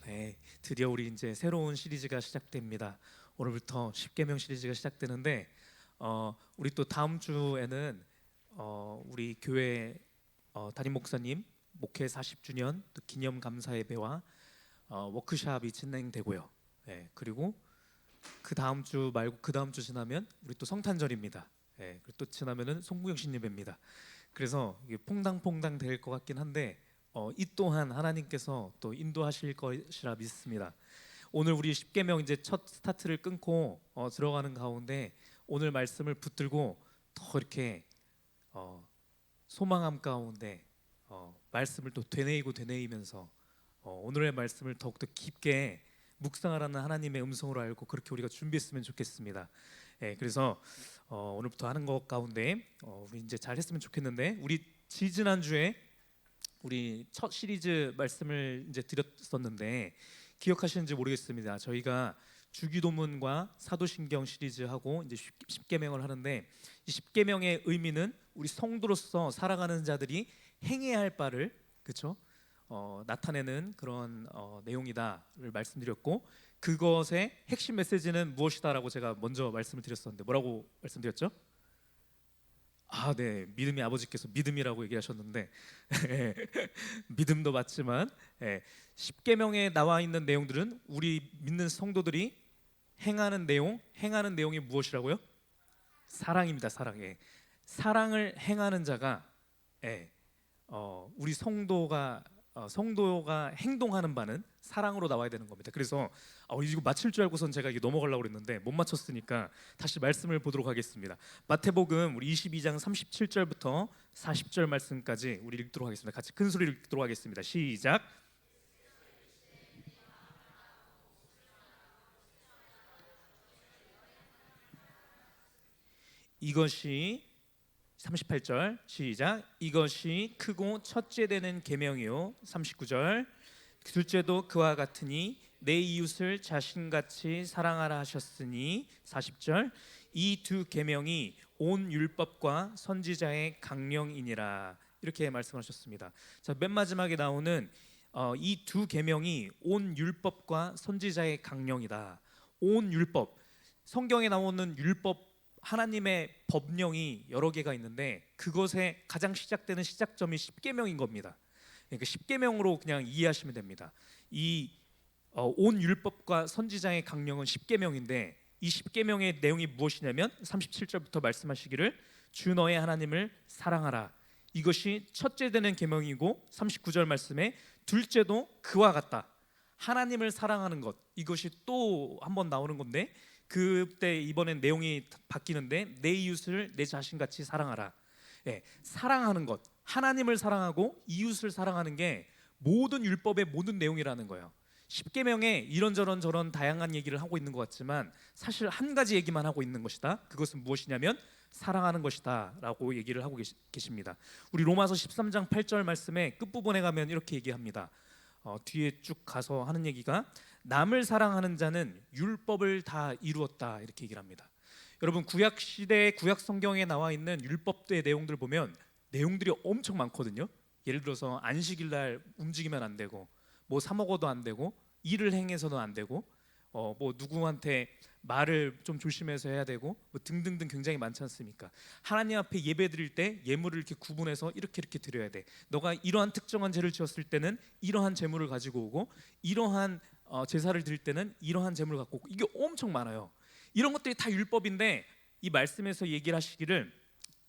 네, 드디어 우리 이제 새로운 시리즈가 시작됩니다. 오늘부터 10계명 시리즈가 시작되는데 우리 또 다음 주에는 우리 교회 담임 목사님 목회 40주년 또 기념 감사 예배와 워크숍이 진행되고요. 네, 그리고 그 다음 주 말고 그 다음 주 지나면 우리 또 성탄절입니다. 네, 그리고 또 지나면은 송구영신 예배입니다. 그래서 이게 퐁당퐁당 될 것 같긴 한데 이 또한 하나님께서 또 인도하실 것이라 믿습니다. 오늘 우리 10계명 이제 첫 스타트를 끊고 들어가는 가운데 오늘 말씀을 붙들고 더 이렇게 소망함 가운데 말씀을 또 되뇌이면서 오늘의 말씀을 더욱더 깊게 묵상하라는 하나님의 음성으로 알고 그렇게 우리가 준비했으면 좋겠습니다. 그래서 오늘부터 하는 것 가운데 우리 이제 잘 했으면 좋겠는데 우리 지지난주에 우리 첫 시리즈 말씀을 이제 드렸었는데 기억하시는지 모르겠습니다. 저희가 주기도문과 사도신경 시리즈하고 이제 10계명을 하는데 이 10계명의 의미는 우리 성도로서 살아가는 자들이 행해야 할 바를 그렇죠? 나타내는 그런 내용이다를 말씀드렸고 그것의 핵심 메시지는 무엇이다라고 제가 먼저 말씀을 드렸었는데 뭐라고 말씀드렸죠? 네, 믿음이 아버지께서 믿음이라고 얘기하셨는데 믿음도 맞지만 10계명에 나와 있는 내용들은 우리 믿는 성도들이 행하는 내용이 무엇이라고요? 사랑입니다. 사랑을 행하는 자가 우리 성도가 행동하는 바는 사랑으로 나와야 되는 겁니다. 그래서 이거 맞힐 줄 알고선 제가 이게 넘어가려고 그랬는데 못 맞췄으니까 다시 말씀을 보도록 하겠습니다. 마태복음 우리 22장 37절부터 40절 말씀까지 우리 읽도록 하겠습니다. 같이 큰 소리로 읽도록 하겠습니다. 시작. 이것이 38절 시작. 이것이 크고 첫째 되는 계명이요. 39절. 둘째도 그와 같으니 내 이웃을 자신같이 사랑하라 하셨으니 40절. 이 두 계명이 온 율법과 선지자의 강령이니라. 이렇게 말씀하셨습니다. 자, 맨 마지막에 나오는 이 두 계명이 온 율법과 선지자의 강령이다. 온 율법. 성경에 나오는 율법 하나님의 법령이 여러 개가 있는데 그것에 가장 시작되는 시작점이 10계명인 겁니다. 그러니까 10계명으로 그냥 이해하시면 됩니다. 이 온 율법과 선지자의 강령은 10계명인데 이 10계명의 내용이 무엇이냐면 37절부터 말씀하시기를 주 너의 하나님을 사랑하라. 이것이 첫째 되는 계명이고 39절 말씀에 둘째도 그와 같다. 하나님을 사랑하는 것. 이것이 또 한 번 나오는 건데 그때 이번엔 내용이 바뀌는데 내 이웃을 내 자신같이 사랑하라. 사랑하는 것, 하나님을 사랑하고 이웃을 사랑하는 게 모든 율법의 모든 내용이라는 거예요. 10계명에 이런저런 저런 다양한 얘기를 하고 있는 것 같지만 사실 한 가지 얘기만 하고 있는 것이다. 그것은 무엇이냐면 사랑하는 것이다 라고 얘기를 하고 계십니다. 우리 로마서 13장 8절 말씀에 끝부분에 가면 이렇게 얘기합니다. 뒤에 쭉 가서 하는 얘기가 남을 사랑하는 자는 율법을 다 이루었다 이렇게 얘기를 합니다. 여러분 구약 시대 구약 성경에 나와 있는 율법의 내용들 보면 내용들이 엄청 많거든요. 예를 들어서 안식일 날 움직이면 안 되고 뭐 사 먹어도 안 되고 일을 행해서도 안 되고 뭐 누구한테 말을 좀 조심해서 해야 되고 뭐 등등등 굉장히 많지 않습니까? 하나님 앞에 예배 드릴 때 예물을 이렇게 구분해서 이렇게 드려야 돼. 너가 이러한 특정한 죄를 지었을 때는 이러한 제물을 가지고 오고 이러한 제사를 드릴 때는 이러한 제물을 갖고 오고 이게 엄청 많아요. 이런 것들이 다 율법인데 이 말씀에서 얘기를 하시기를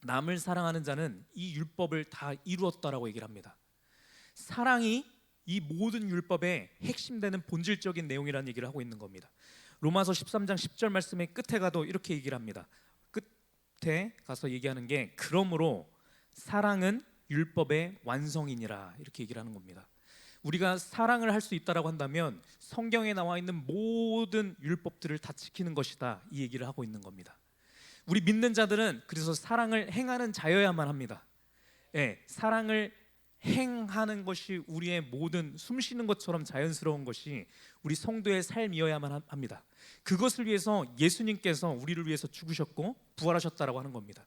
남을 사랑하는 자는 이 율법을 다 이루었다라고 얘기를 합니다. 사랑이 이 모든 율법의 핵심되는 본질적인 내용이라는 얘기를 하고 있는 겁니다. 로마서 13장 10절 말씀의 끝에 가도 이렇게 얘기를 합니다. 끝에 가서 얘기하는 게 그러므로 사랑은 율법의 완성이니라 이렇게 얘기를 하는 겁니다. 우리가 사랑을 할 수 있다라고 한다면 성경에 나와 있는 모든 율법들을 다 지키는 것이다 이 얘기를 하고 있는 겁니다. 우리 믿는 자들은 그래서 사랑을 행하는 자여야만 합니다. 사랑을 행하는 것이 우리의 모든 숨쉬는 것처럼 자연스러운 것이 우리 성도의 삶이어야만 합니다. 그것을 위해서 예수님께서 우리를 위해서 죽으셨고 부활하셨다라고 하는 겁니다.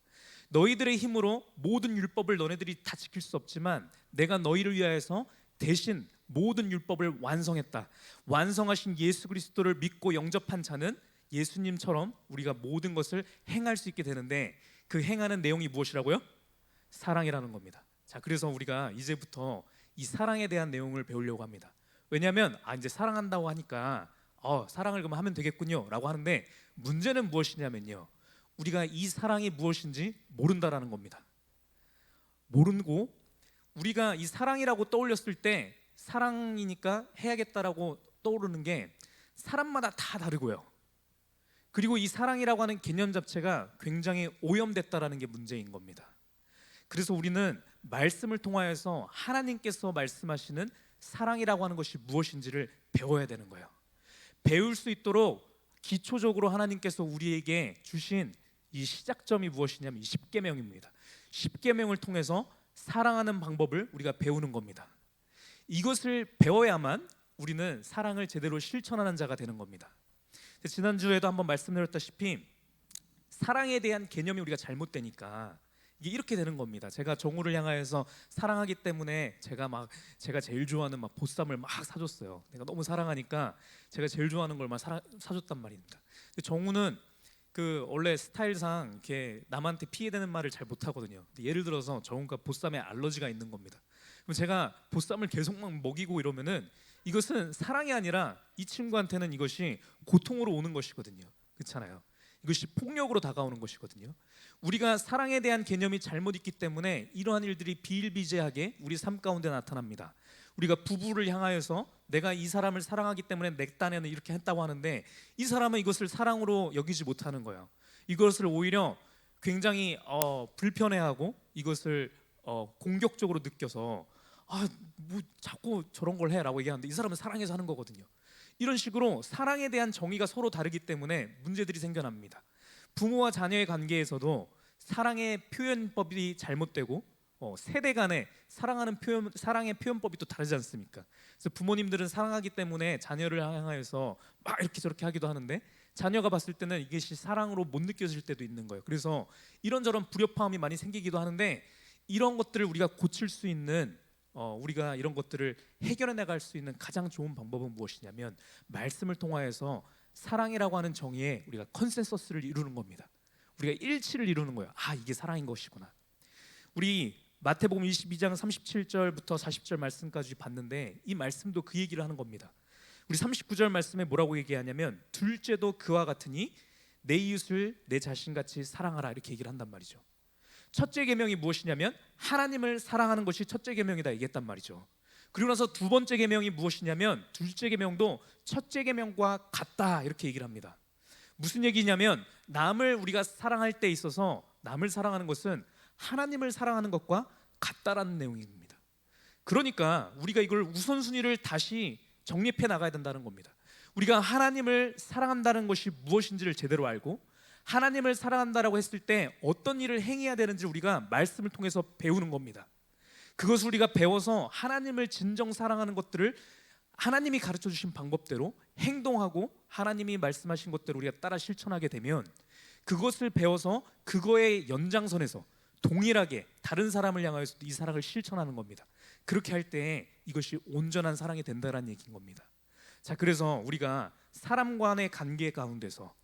너희들의 힘으로 모든 율법을 너네들이 다 지킬 수 없지만 내가 너희를 위하여서 대신 모든 율법을 완성했다. 완성하신 예수 그리스도를 믿고 영접한 자는 예수님처럼 우리가 모든 것을 행할 수 있게 되는데, 그 행하는 내용이 무엇이라고요? 사랑이라는 겁니다. 자, 그래서 우리가 이제부터 이 사랑에 대한 내용을 배우려고 합니다. 왜냐하면 이제 사랑한다고 하니까 사랑을 그럼 하면 되겠군요 라고 하는데, 문제는 무엇이냐면요, 우리가 이 사랑이 무엇인지 모른다라는 겁니다. 모르고 우리가 이 사랑이라고 떠올렸을 때 사랑이니까 해야겠다라고 떠오르는 게 사람마다 다 다르고요. 그리고 이 사랑이라고 하는 개념 자체가 굉장히 오염됐다라는 게 문제인 겁니다. 그래서 우리는 말씀을 통하여서 하나님께서 말씀하시는 사랑이라고 하는 것이 무엇인지를 배워야 되는 거예요. 배울 수 있도록 기초적으로 하나님께서 우리에게 주신 이 시작점이 무엇이냐면 이 십계명입니다. 십계명을 통해서 사랑하는 방법을 우리가 배우는 겁니다. 이것을 배워야만 우리는 사랑을 제대로 실천하는 자가 되는 겁니다. 지난주에도 한번 말씀드렸다시피 사랑에 대한 개념이 우리가 잘못되니까 이게 이렇게 되는 겁니다. 제가 정우를 향하여서 사랑하기 때문에 제가 제일 좋아하는 보쌈을 막 사줬어요. 내가 너무 사랑하니까 제가 제일 좋아하는 걸 막 사줬단 말입니다. 정우는 원래 스타일상 이렇게 남한테 피해되는 말을 잘 못하거든요. 예를 들어서 정우가 보쌈에 알러지가 있는 겁니다. 그럼 제가 보쌈을 계속 막 먹이고 이러면은 이것은 사랑이 아니라 이 친구한테는 이것이 고통으로 오는 것이거든요. 그렇잖아요. 이것이 폭력으로 다가오는 것이거든요. 우리가 사랑에 대한 개념이 잘못 있기 때문에 이러한 일들이 비일비재하게 우리 삶 가운데 나타납니다. 우리가 부부를 향하여서 내가 이 사람을 사랑하기 때문에 내 딴에는 이렇게 했다고 하는데, 이 사람은 이것을 사랑으로 여기지 못하는 거예요. 이것을 오히려 굉장히 불편해하고 이것을 공격적으로 느껴서 뭐 자꾸 저런 걸 해라고 얘기하는데, 이 사람은 사랑해서 하는 거거든요. 이런 식으로 사랑에 대한 정의가 서로 다르기 때문에 문제들이 생겨납니다. 부모와 자녀의 관계에서도 사랑의 표현법이 잘못되고 세대 간에 사랑의 표현법이 또 다르지 않습니까? 그래서 부모님들은 사랑하기 때문에 자녀를 향하여서 막 이렇게 저렇게 하기도 하는데, 자녀가 봤을 때는 이것이 사랑으로 못 느껴질 때도 있는 거예요. 그래서 이런저런 불협화음이 많이 생기기도 하는데, 이런 것들을 우리가 고칠 수 있는 우리가 이런 것들을 해결해 나갈 수 있는 가장 좋은 방법은 무엇이냐면 말씀을 통하여서 사랑이라고 하는 정의에 우리가 컨센서스를 이루는 겁니다. 우리가 일치를 이루는 거예요. 이게 사랑인 것이구나. 우리 마태복음 22장 37절부터 40절 말씀까지 봤는데, 이 말씀도 그 얘기를 하는 겁니다. 우리 39절 말씀에 뭐라고 얘기하냐면 둘째도 그와 같으니 내 이웃을 내 자신같이 사랑하라, 이렇게 얘기를 한단 말이죠. 첫째 계명이 무엇이냐면 하나님을 사랑하는 것이 첫째 계명이다 얘기했단 말이죠. 그리고 나서 두 번째 계명이 무엇이냐면 둘째 계명도 첫째 계명과 같다, 이렇게 얘기를 합니다. 무슨 얘기냐면 남을 우리가 사랑할 때 있어서 남을 사랑하는 것은 하나님을 사랑하는 것과 같다라는 내용입니다. 그러니까 우리가 이걸 우선순위를 다시 정립해 나가야 된다는 겁니다. 우리가 하나님을 사랑한다는 것이 무엇인지를 제대로 알고, 하나님을 사랑한다라고 했을 때 어떤 일을 행해야 되는지 우리가 말씀을 통해서 배우는 겁니다. 그것을 우리가 배워서 하나님을 진정 사랑하는 것들을 하나님이 가르쳐 주신 방법대로 행동하고 하나님이 말씀하신 것대로 우리가 따라 실천하게 되면, 그것을 배워서 그거의 연장선에서 동일하게 다른 사람을 향하여서도 이 사랑을 실천하는 겁니다. 그렇게 할 때 이것이 온전한 사랑이 된다는 얘기인 겁니다. 자, 그래서 우리가 사람 간의 관계 가운데서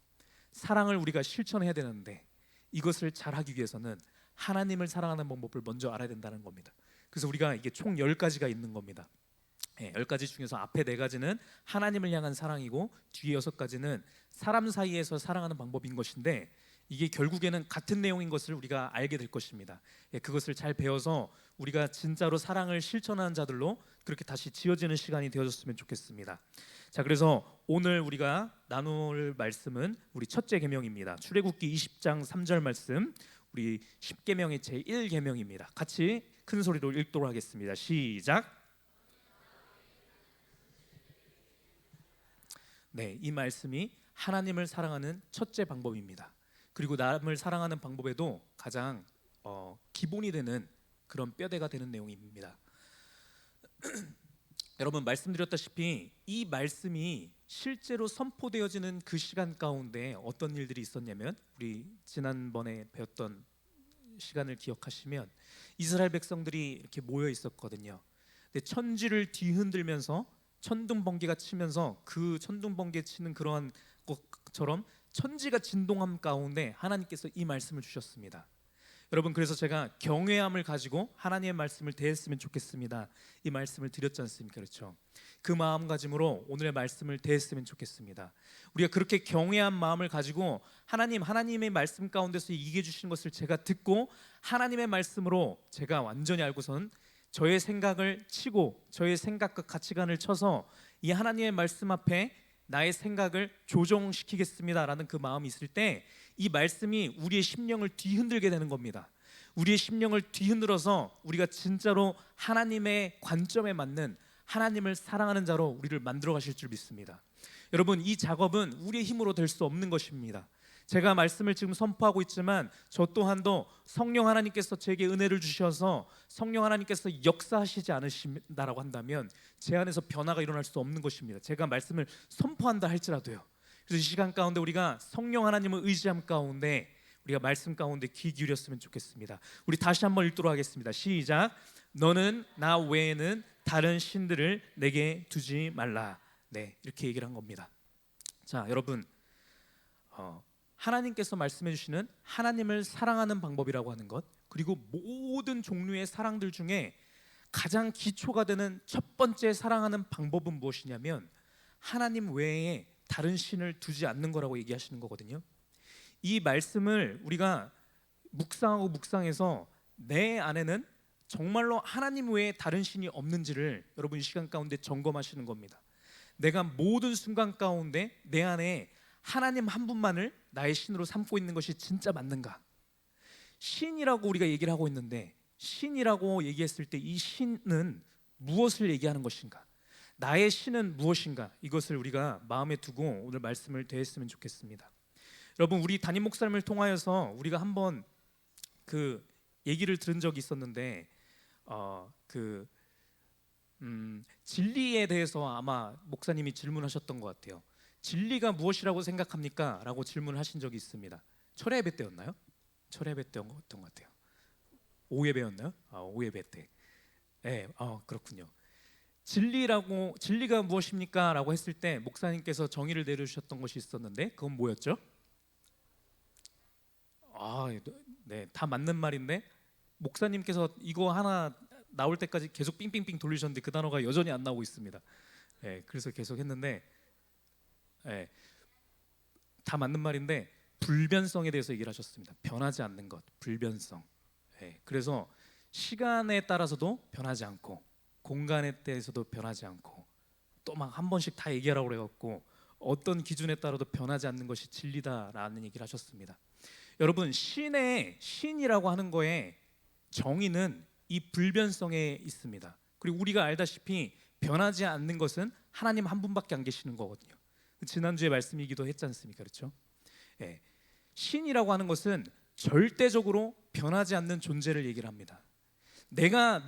사랑을 우리가 실천해야 되는데, 이것을 잘하기 위해서는 하나님을 사랑하는 방법을 먼저 알아야 된다는 겁니다. 그래서 우리가 이게 총 10가지가 있는 겁니다. 10가지 중에서 앞에 4가지는 하나님을 향한 사랑이고 뒤에 6가지는 사람 사이에서 사랑하는 방법인 것인데, 이게 결국에는 같은 내용인 것을 우리가 알게 될 것입니다. 그것을 잘 배워서 우리가 진짜로 사랑을 실천하는 자들로 그렇게 다시 지어지는 시간이 되어졌으면 좋겠습니다. 자, 그래서 오늘 우리가 나눌 말씀은 우리 첫째 계명입니다. 출애굽기 20장 3절 말씀, 우리 10계명의 제1계명입니다. 같이 큰 소리로 읽도록 하겠습니다. 시작. 네, 이 말씀이 하나님을 사랑하는 첫째 방법입니다. 그리고 남을 사랑하는 방법에도 가장 기본이 되는 그런 뼈대가 되는 내용입니다. 여러분, 말씀드렸다시피 이 말씀이 실제로 선포되어지는 그 시간 가운데 어떤 일들이 있었냐면, 우리 지난번에 배웠던 시간을 기억하시면 이스라엘 백성들이 이렇게 모여 있었거든요. 천지를 뒤흔들면서 천둥번개가 치면서 그 천둥번개 치는 그러한 것처럼 천지가 진동함 가운데 하나님께서 이 말씀을 주셨습니다. 여러분, 그래서 제가 경외함을 가지고 하나님의 말씀을 대했으면 좋겠습니다. 이 말씀을 드렸지 않습니까? 그렇죠? 그 마음가짐으로 오늘의 말씀을 대했으면 좋겠습니다. 우리가 그렇게 경외한 마음을 가지고 하나님의 말씀 가운데서 얘기해 주시는 것을 제가 듣고 하나님의 말씀으로 제가 완전히 알고선 저의 생각을 치고 저의 생각과 가치관을 쳐서 이 하나님의 말씀 앞에 나의 생각을 조정시키겠습니다라는 그 마음이 있을 때 이 말씀이 우리의 심령을 뒤흔들게 되는 겁니다. 우리의 심령을 뒤흔들어서 우리가 진짜로 하나님의 관점에 맞는 하나님을 사랑하는 자로 우리를 만들어 가실 줄 믿습니다. 여러분, 이 작업은 우리의 힘으로 될 수 없는 것입니다. 제가 말씀을 지금 선포하고 있지만 저 또한도 성령 하나님께서 제게 은혜를 주셔서 성령 하나님께서 역사하시지 않으신다라고 한다면 제 안에서 변화가 일어날 수 없는 것입니다. 제가 말씀을 선포한다 할지라도요. 그래서 이 시간 가운데 우리가 성령 하나님을 의지함 가운데 우리가 말씀 가운데 귀 기울였으면 좋겠습니다. 우리 다시 한번 읽도록 하겠습니다. 시작. 너는 나 외에는 다른 신들을 내게 두지 말라. 네, 이렇게 얘기를 한 겁니다. 자, 여러분, 하나님께서 말씀해 주시는 하나님을 사랑하는 방법이라고 하는 것, 그리고 모든 종류의 사랑들 중에 가장 기초가 되는 첫 번째 사랑하는 방법은 무엇이냐면 하나님 외에 다른 신을 두지 않는 거라고 얘기하시는 거거든요. 이 말씀을 우리가 묵상하고 묵상해서 내 안에는 정말로 하나님 외에 다른 신이 없는지를 여러분 이 시간 가운데 점검하시는 겁니다. 내가 모든 순간 가운데 내 안에 하나님 한 분만을 나의 신으로 삼고 있는 것이 진짜 맞는가? 신이라고 우리가 얘기를 하고 있는데 신이라고 얘기했을 때 이 신은 무엇을 얘기하는 것인가? 나의 신은 무엇인가? 이것을 우리가 마음에 두고 오늘 말씀을 대했으면 좋겠습니다. 여러분, 우리 담임 목사님을 통하여서 우리가 한번 그 얘기를 들은 적이 있었는데 진리에 대해서 아마 목사님이 질문하셨던 것 같아요. 진리가 무엇이라고 생각합니까? 라고 질문하신 적이 있습니다. 철야 예배 때였나요? 철야 예배 때였던 것 같아요. 오예배였나요? 오예배 때. 네, 그렇군요. 진리가 무엇입니까? 라고 했을 때 목사님께서 정의를 내려주셨던 것이 있었는데 그건 뭐였죠? 네, 다 맞는 말인데 목사님께서 이거 하나 나올 때까지 계속 삥삥삥 돌리셨는데 그 단어가 여전히 안 나오고 있습니다. 네, 그래서 계속 했는데 네, 다 맞는 말인데 불변성에 대해서 얘기를 하셨습니다. 변하지 않는 것, 불변성. 네, 그래서 시간에 따라서도 변하지 않고 공간에 대해서도 변하지 않고 또 막 한 번씩 다 얘기하라고 그래갖고 어떤 기준에 따라도 변하지 않는 것이 진리다라는 얘기를 하셨습니다. 여러분, 신이라고 하는 거에 정의는 이 불변성에 있습니다. 그리고 우리가 알다시피 변하지 않는 것은 하나님 한 분밖에 안 계시는 거거든요. 지난주에 말씀이기도 했지 않습니까? 그렇죠? 예, 신이라고 하는 것은 절대적으로 변하지 않는 존재를 얘기를 합니다. 내가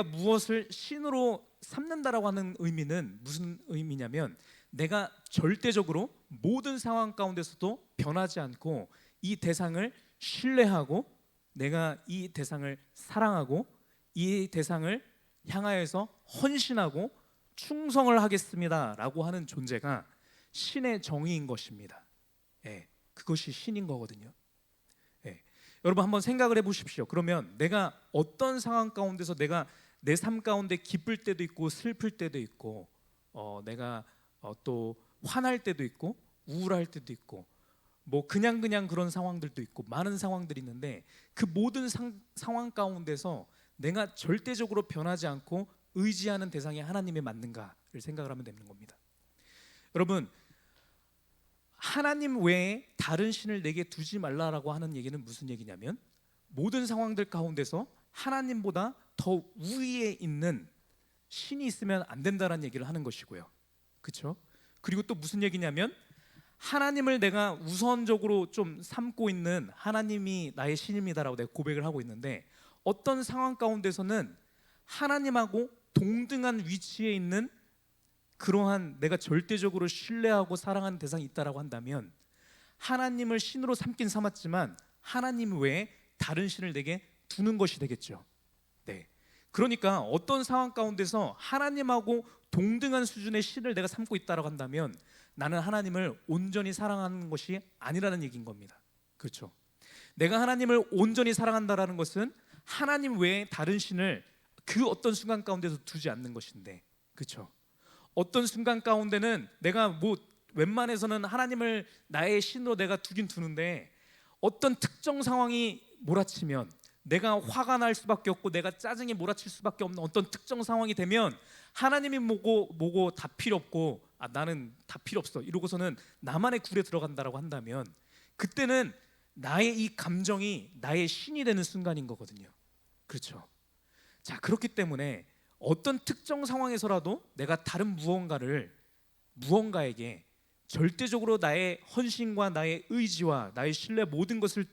무엇을 신으로 삼는다라고 하는 의미는 무슨 의미냐면 내가 절대적으로 모든 상황 가운데서도 변하지 않고 이 대상을 신뢰하고 내가 이 대상을 사랑하고 이 대상을 향하여서 헌신하고 충성을 하겠습니다라고 하는 존재가 신의 정의인 것입니다. 예, 그것이 신인 거거든요. 예, 여러분 한번 생각을 해보십시오. 그러면 내가 어떤 상황 가운데서 내가 내 삶 가운데 기쁠 때도 있고 슬플 때도 있고 내가 또 화날 때도 있고 우울할 때도 있고 뭐 그냥 그런 상황들도 있고 많은 상황들이 있는데 그 모든 상황 가운데서 내가 절대적으로 변하지 않고 의지하는 대상이 하나님에 맞는가를 생각을 하면 되는 겁니다. 여러분, 하나님 외에 다른 신을 내게 두지 말라라고 하는 얘기는 무슨 얘기냐면 모든 상황들 가운데서 하나님보다 더 우위에 있는 신이 있으면 안 된다라는 얘기를 하는 것이고요. 그렇죠? 그리고 또 무슨 얘기냐면 하나님을 내가 우선적으로 좀 삼고 있는 하나님이 나의 신입니다라고 내가 고백을 하고 있는데 어떤 상황 가운데서는 하나님하고 동등한 위치에 있는 그러한 내가 절대적으로 신뢰하고 사랑하는 대상이 있다라고 한다면 하나님을 신으로 삼긴 삼았지만 하나님 외에 다른 신을 내게 두는 것이 되겠죠. 네. 그러니까 어떤 상황 가운데서 하나님하고 동등한 수준의 신을 내가 삼고 있다고 한다면 나는 하나님을 온전히 사랑하는 것이 아니라는 얘기인 겁니다. 그렇죠? 내가 하나님을 온전히 사랑한다라는 것은 하나님 외에 다른 신을 그 어떤 순간 가운데서 두지 않는 것인데, 그렇죠? 어떤 순간 가운데는 내가 뭐 웬만해서는 하나님을 나의 신으로 내가 두긴 두는데 어떤 특정 상황이 몰아치면 내가 화가 날 수밖에 없고 내가 짜증이 몰아칠 수밖에 없는 어떤 특정 상황이 되면 하나님이 뭐고 다 필요 없고 나는 다 필요 없어 이러고서는 나만의 굴에 들어간다라고 한다면 그때는 나의 이 감정이 나의 신이 되는 순간인 거거든요. 그렇죠? 자, 그렇기 때문에 어떤 특정 상황에서라도 내가 다른 무언가에게 절대적으로 나의 헌신과 나의 의지와 나의 신뢰 모든 것을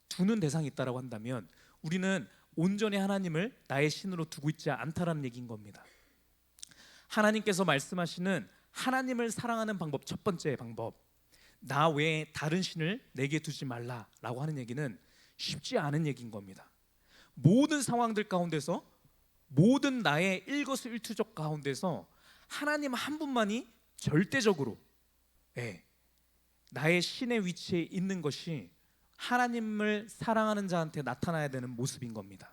두는 대상이 있다라고 한다면 우리는 온전히 하나님을 나의 신으로 두고 있지 않다라는 얘기인 겁니다. 하나님께서 말씀하시는 하나님을 사랑하는 방법, 첫 번째 방법, 나 외에 다른 신을 내게 두지 말라라고 하는 얘기는 쉽지 않은 얘기인 겁니다. 모든 상황들 가운데서 모든 나의 일거수일투족 가운데서 하나님 한 분만이 절대적으로 나의 신의 위치에 있는 것이 하나님을 사랑하는 자한테 나타나야 되는 모습인 겁니다.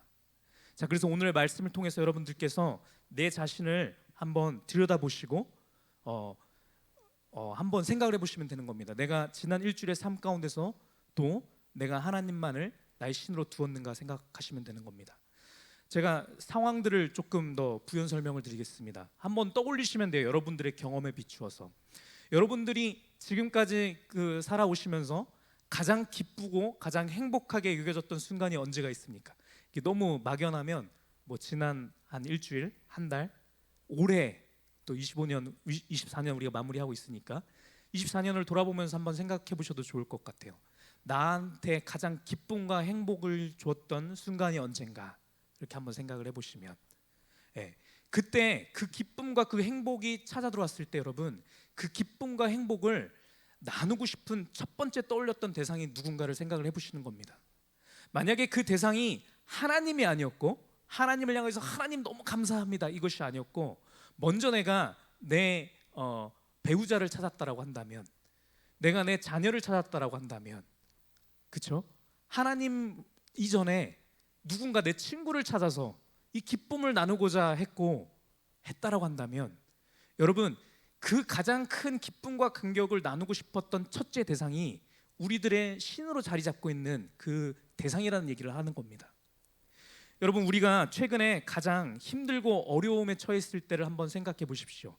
자, 그래서 오늘 말씀을 통해서 여러분들께서 내 자신을 한번 들여다보시고 한번 생각을 해보시면 되는 겁니다. 내가 지난 일주일의 삶 가운데서 또 내가 하나님만을 나의 신으로 두었는가 생각하시면 되는 겁니다. 제가 상황들을 조금 더 부연 설명을 드리겠습니다. 한번 떠올리시면 돼요. 여러분들의 경험에 비추어서 여러분들이 지금까지 살아오시면서 가장 기쁘고 가장 행복하게 여겨졌던 순간이 언제가 있습니까? 이게 너무 막연하면 뭐 지난 한 일주일, 한 달, 올해 또 25년, 24년 우리가 마무리하고 있으니까 24년을 돌아보면서 한번 생각해 보셔도 좋을 것 같아요. 나한테 가장 기쁨과 행복을 주었던 순간이 언젠가 이렇게 한번 생각을 해보시면 그때 그 기쁨과 그 행복이 찾아 들어왔을 때 여러분 그 기쁨과 행복을 나누고 싶은 첫 번째 떠올렸던 대상이 누군가를 생각을 해보시는 겁니다. 만약에 그 대상이 하나님이 아니었고 하나님을 향해서 하나님 너무 감사합니다 이것이 아니었고 먼저 내가 내 배우자를 찾았다라고 한다면 내가 내 자녀를 찾았다라고 한다면 그렇죠? 하나님 이전에 누군가 내 친구를 찾아서 이 기쁨을 나누고자 했다라고 한다면 여러분 그 가장 큰 기쁨과 감격을 나누고 싶었던 첫째 대상이 우리들의 신으로 자리 잡고 있는 그 대상이라는 얘기를 하는 겁니다. 여러분 우리가 최근에 가장 힘들고 어려움에 처했을 때를 한번 생각해 보십시오.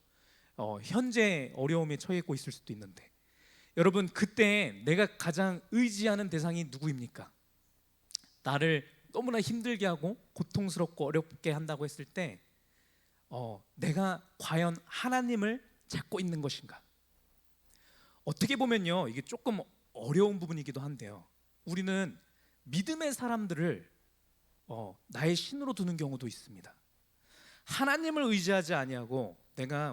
현재 어려움에 처했고 있을 수도 있는데 여러분 그때 내가 가장 의지하는 대상이 누구입니까? 나를 너무나 힘들게 하고 고통스럽고 어렵게 한다고 했을 때 내가 과연 하나님을 찾고 있는 것인가? 어떻게 보면요 이게 조금 어려운 부분이기도 한데요 우리는 믿음의 사람들을 나의 신으로 두는 경우도 있습니다. 하나님을 의지하지 아니하고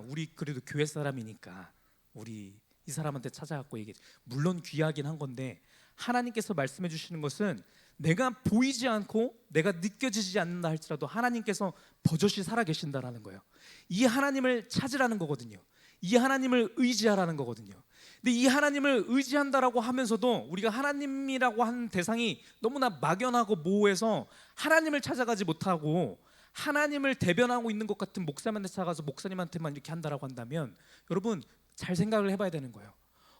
우리 그래도 교회 사람이니까 우리 이 사람한테 찾아갖고 얘기해. 물론 귀하긴 한 건데 하나님께서 말씀해 주시는 것은 내가 보이지 않고 내가 느껴지지 않는다 할지라도 하나님께서 버젓이 살아계신다라는 거예요. 이 하나님을 찾으라는 거거든요. 이 하나님을 의지하라는 거거든요. 근데 이 하나님을 의지한다라고 하면서도 우리가 하나님이라고 하는 대상이 너무나 막연하고 모호해서 하나님을 찾아가지 못하고 하나님을 대변하고 있는 것 같은 목사님한테 찾아가서 목사님한테만 이렇게 한다라고 한다면 여러분 잘 생각을 해봐야 되는 거예요.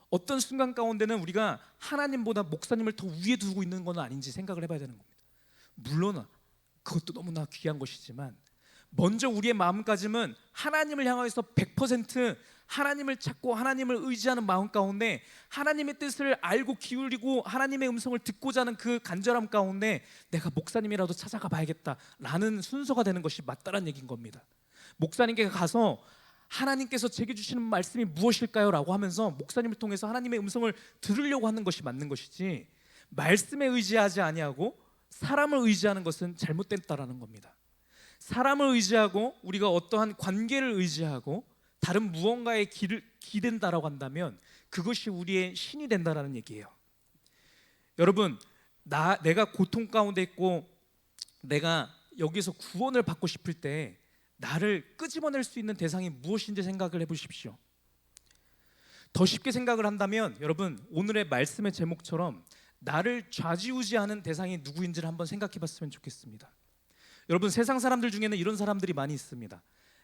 어떤 순간 가운데는 우리가 하나님보다 목사님을 더 위에 두고 있는 건 아닌지 생각을 해봐야 되는 겁니다. 물론 그것도 너무나 귀한 것이지만 먼저 우리의 마음가짐은 하나님을 향해서 100% 하나님을 찾고 하나님을 의지하는 마음 가운데 하나님의 뜻을 알고 기울이고 하나님의 음성을 듣고자 하는 그 간절함 가운데 내가 목사님이라도 찾아가 봐야겠다라는 순서가 되는 것이 맞다라는 얘기인 겁니다. 목사님께 가서 하나님께서 제게 주시는 말씀이 무엇일까요? 라고 하면서 목사님을 통해서 하나님의 음성을 들으려고 하는 것이 맞는 것이지 말씀에 의지하지 아니하고 사람을 의지하는 것은 잘못됐다라는 겁니다. 사람을 의지하고 우리가 어떠한 관계를 의지하고 다른 무언가에 기댄다라고 한다면 그것이 우리의 신이 된다라는 얘기예요. 여러분 내가 고통 가운데 있고 내가 여기서 구원을 받고 싶을 때 나를 끄집어낼 수 있는 대상이 무엇인지 생각을 해보십시오. 더 쉽게 생각을 한다면 여러분, 오늘의 말씀의 제목처럼 나를 좌지우지하는 대상이 누구인지를 한번 생각해 봤으면 좋겠습니다. 여러분, 세상 사람들 중에는 이런 사람들이 많이 있습니다.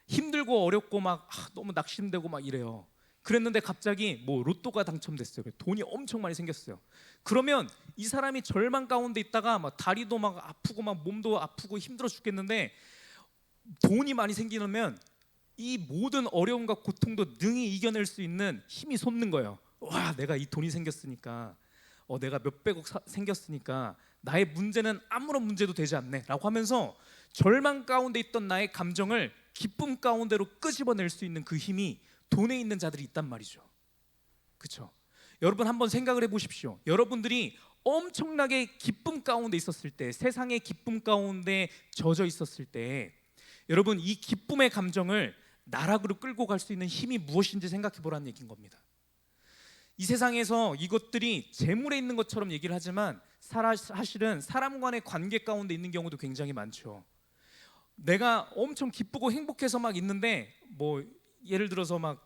힘들고 어렵고 막 너무 낙심되고 막 이래요. 그랬는데 갑자기 뭐 로또가 당첨됐어요. 돈이 엄청 많이 생겼어요. 그러면 이 사람이 절망 가운데 있다가 막 다리도 막 아프고 막 몸도 아프고 힘들어 죽겠는데 돈이 많이 생기면 이 모든 어려움과 고통도 능히 이겨낼 수 있는 힘이 솟는 거예요. 와, 내가 이 돈이 생겼으니까, 내가 몇백억 생겼으니까 나의 문제는 아무런 문제도 되지 않네 라고 하면서 절망 가운데 있던 나의 감정을 기쁨 가운데로 끄집어낼 수 있는 그 힘이 돈에 있는 자들이 있단 말이죠. 그렇죠? 여러분, 한번 생각을 해보십시오. 여러분들이 엄청나게 기쁨 가운데 있었을 때, 세상의 기쁨 가운데 젖어 있었을 때, 여러분, 이 기쁨의 감정을 나락으로 끌고 갈 수 있는 힘이 무엇인지 생각해 보라는 얘기인 겁니다. 이 세상에서 이것들이 재물에 있는 것처럼 얘기를 하지만 사실은 사람 간의 관계 가운데 있는 경우도 굉장히 많죠. 내가 엄청 기쁘고 행복해서 막 있는데 뭐 예를 들어서 막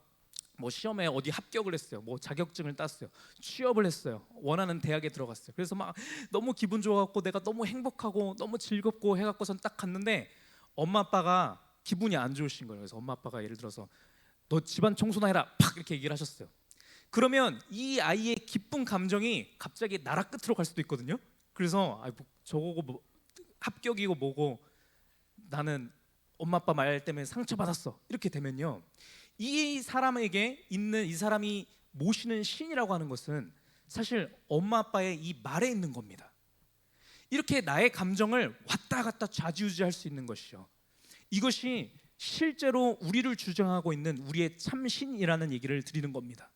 뭐 시험에 어디 합격을 했어요. 뭐 자격증을 땄어요. 취업을 했어요. 원하는 대학에 들어갔어요. 그래서 막 너무 기분 좋아갖고 내가 너무 행복하고 너무 즐겁고 해갖고선 딱 갔는데 엄마 아빠가 기분이 안 좋으신 거예요. 그래서 엄마 아빠가 예를 들어서 너 집안 청소나 해라 팍 이렇게 얘기를 하셨어요. 그러면 이 아이의 기쁜 감정이 갑자기 나락 끝으로 갈 수도 있거든요. 그래서 뭐 저거고 뭐 합격이고 뭐고 나는 엄마 아빠 말 때문에 상처받았어 이렇게 되면요, 이 사람에게 있는, 이 사람이 모시는 신이라고 하는 것은 사실 엄마 아빠의 이 말에 있는 겁니다. 이렇게 나의 감정을 왔다 갔다 좌지우지할 수 있는 것이요, 이것이 실제로 우리를 주장하고 있는 우리의 참신이라는 얘기를 드리는 겁니다.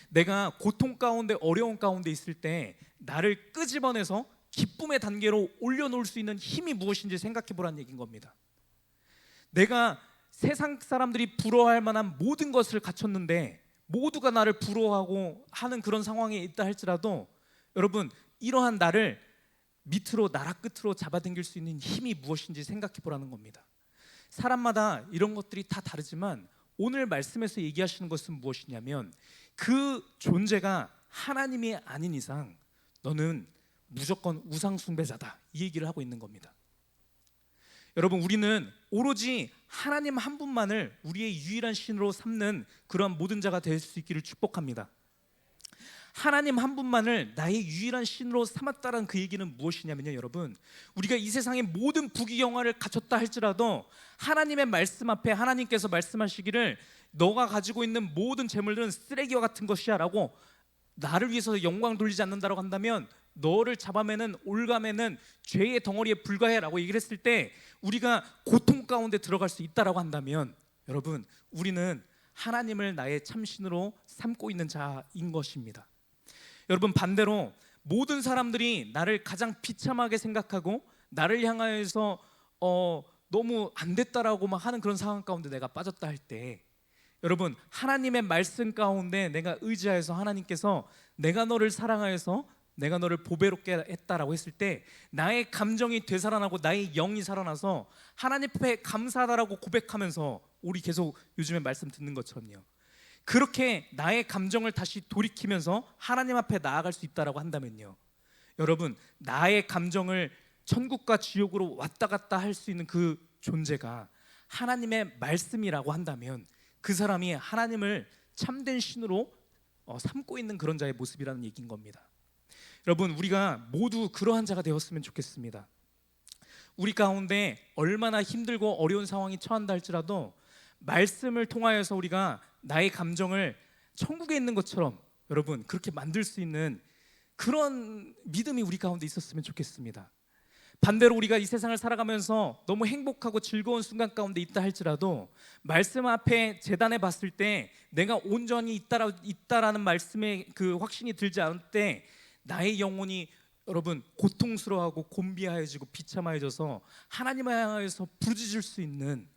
내가 고통 가운데 어려움 가운데 있을 때 나를 끄집어내서 기쁨의 단계로 올려놓을 수 있는 힘이 무엇인지 생각해 보라는 얘기인 겁니다. 내가 세상 사람들이 부러워할 만한 모든 것을 갖췄는데 모두가 나를 부러워하고 하는 그런 상황에 있다 할지라도 여러분, 이러한 나를 밑으로 나락 끝으로 잡아당길 수 있는 힘이 무엇인지 생각해 보라는 겁니다. 사람마다 이런 것들이 다 다르지만 오늘 말씀에서 얘기하시는 것은 무엇이냐면 그 존재가 하나님이 아닌 이상 너는 무조건 우상 숭배자다, 이 얘기를 하고 있는 겁니다. 여러분, 우리는 오로지 하나님 한 분만을 우리의 유일한 신으로 삼는 그러한 모든 자가 될 수 있기를 축복합니다. 하나님 한 분만을 나의 유일한 신으로 삼았다는 그 얘기는 무엇이냐면요, 여러분, 우리가 이 세상의 모든 부귀영화를 갖췄다 할지라도 하나님의 말씀 앞에 하나님께서 말씀하시기를 너가 가지고 있는 모든 재물들은 쓰레기와 같은 것이야 라고, 나를 위해서 영광 돌리지 않는다고 한다면 너를 잡아매는 올가매는 죄의 덩어리에 불과해 라고 얘기를 했을 때 우리가 고통 가운데 들어갈 수 있다라고 한다면 여러분, 우리는 하나님을 나의 참신으로 삼고 있는 자인 것입니다. 여러분, 반대로 모든 사람들이 나를 가장 비참하게 생각하고 나를 향하여서 너무 안 됐다라고 막 하는 그런 상황 가운데 내가 빠졌다 할 때 여러분, 하나님의 말씀 가운데 내가 의지하여서 하나님께서 내가 너를 사랑하여서 내가 너를 보배롭게 했다라고 했을 때 나의 감정이 되살아나고 나의 영이 살아나서 하나님 앞에 감사하다라고 고백하면서, 우리 계속 요즘에 말씀 듣는 것처럼요, 그렇게 나의 감정을 다시 돌이키면서 하나님 앞에 나아갈 수 있다라고 한다면요, 여러분, 나의 감정을 천국과 지옥으로 왔다 갔다 할 수 있는 그 존재가 하나님의 말씀이라고 한다면 그 사람이 하나님을 참된 신으로 삼고 있는 그런 자의 모습이라는 얘기인 겁니다. 여러분, 우리가 모두 그러한 자가 되었으면 좋겠습니다. 우리 가운데 얼마나 힘들고 어려운 상황이 처한다 할지라도 말씀을 통하여서 우리가 나의 감정을 천국에 있는 것처럼 여러분 그렇게 만들 수 있는 그런 믿음이 우리 가운데 있었으면 좋겠습니다. 반대로 우리가 이 세상을 살아가면서 너무 행복하고 즐거운 순간 가운데 있다 할지라도 말씀 앞에 재단해 봤을 때 내가 온전히 있다라는 말씀의 그 확신이 들지 않을 때 나의 영혼이 여러분 고통스러워하고 곤비하여지고 비참하여져서 하나님을 향해서 부르짖을 수 있는,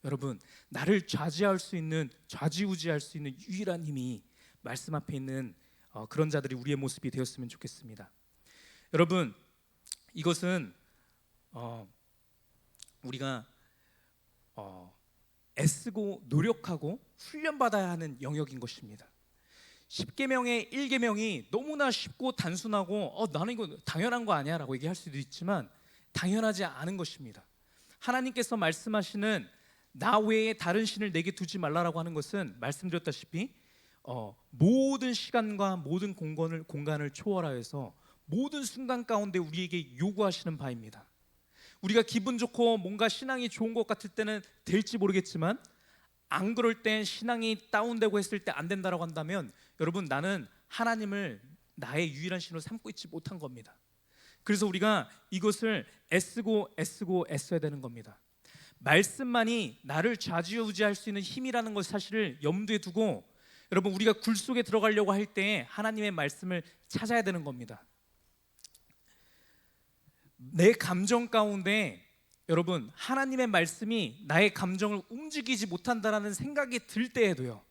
여러분 나를 좌지할 수 있는, 좌지우지할 수 있는 유일한 힘이 말씀 앞에 있는 그런 자들이 우리의 모습이 되었으면 좋겠습니다. 여러분, 이것은 우리가 애쓰고 노력하고 훈련받아야 하는 영역인 것입니다. 10계명의 1계명이 너무나 쉽고 단순하고 나는 이거 당연한 거 아니야 라고 얘기할 수도 있지만 당연하지 않은 것입니다. 하나님께서 말씀하시는 나 외에 다른 신을 내게 두지 말라라고 하는 것은 말씀드렸다시피 모든 시간과 모든 공간을 초월하여서 모든 순간 가운데 우리에게 요구하시는 바입니다. 우리가 기분 좋고 뭔가 신앙이 좋은 것 같을 때는 될지 모르겠지만 안 그럴 땐 신앙이 다운되고 했을 때 안 된다라고 한다면 여러분 나는 하나님을 나의 유일한 신으로 삼고 있지 못한 겁니다. 그래서 우리가 이것을 애써야 되는 겁니다. 말씀만이 나를 좌지우지할 수 있는 힘이라는 것 사실을 염두에 두고 여러분 우리가 굴 속에 들어가려고 할 때 하나님의 말씀을 찾아야 되는 겁니다. 내 감정 가운데 여러분 하나님의 말씀이 나의 감정을 움직이지 못한다라는 생각이 들 때에도요,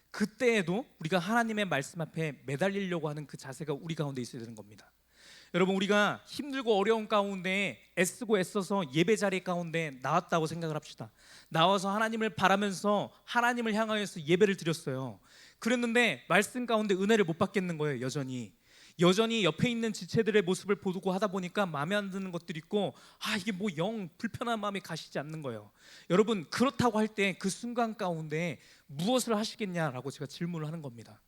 그때에도 우리가 하나님의 말씀 앞에 매달리려고 하는 그 자세가 우리 가운데 있어야 되는 겁니다. 여러분 우리가 힘들고 어려운 가운데 애쓰고 애써서 예배 자리 가운데 나왔다고 생각을 합시다. 나와서 하나님을 바라면서 하나님을 향하여서 예배를 드렸어요. 그랬는데 말씀 가운데 은혜를 못 받겠는 거예요. 여전히 옆에 있는 지체들의 모습을 보고 하다 보니까 마음에 안 드는 것들이 있고 이게 뭐 영 불편한 마음이 가시지 않는 거예요. 여러분 그렇다고 할 때 그 순간 가운데 무엇을 하시겠냐라고 제가 질문을 하는 겁니다.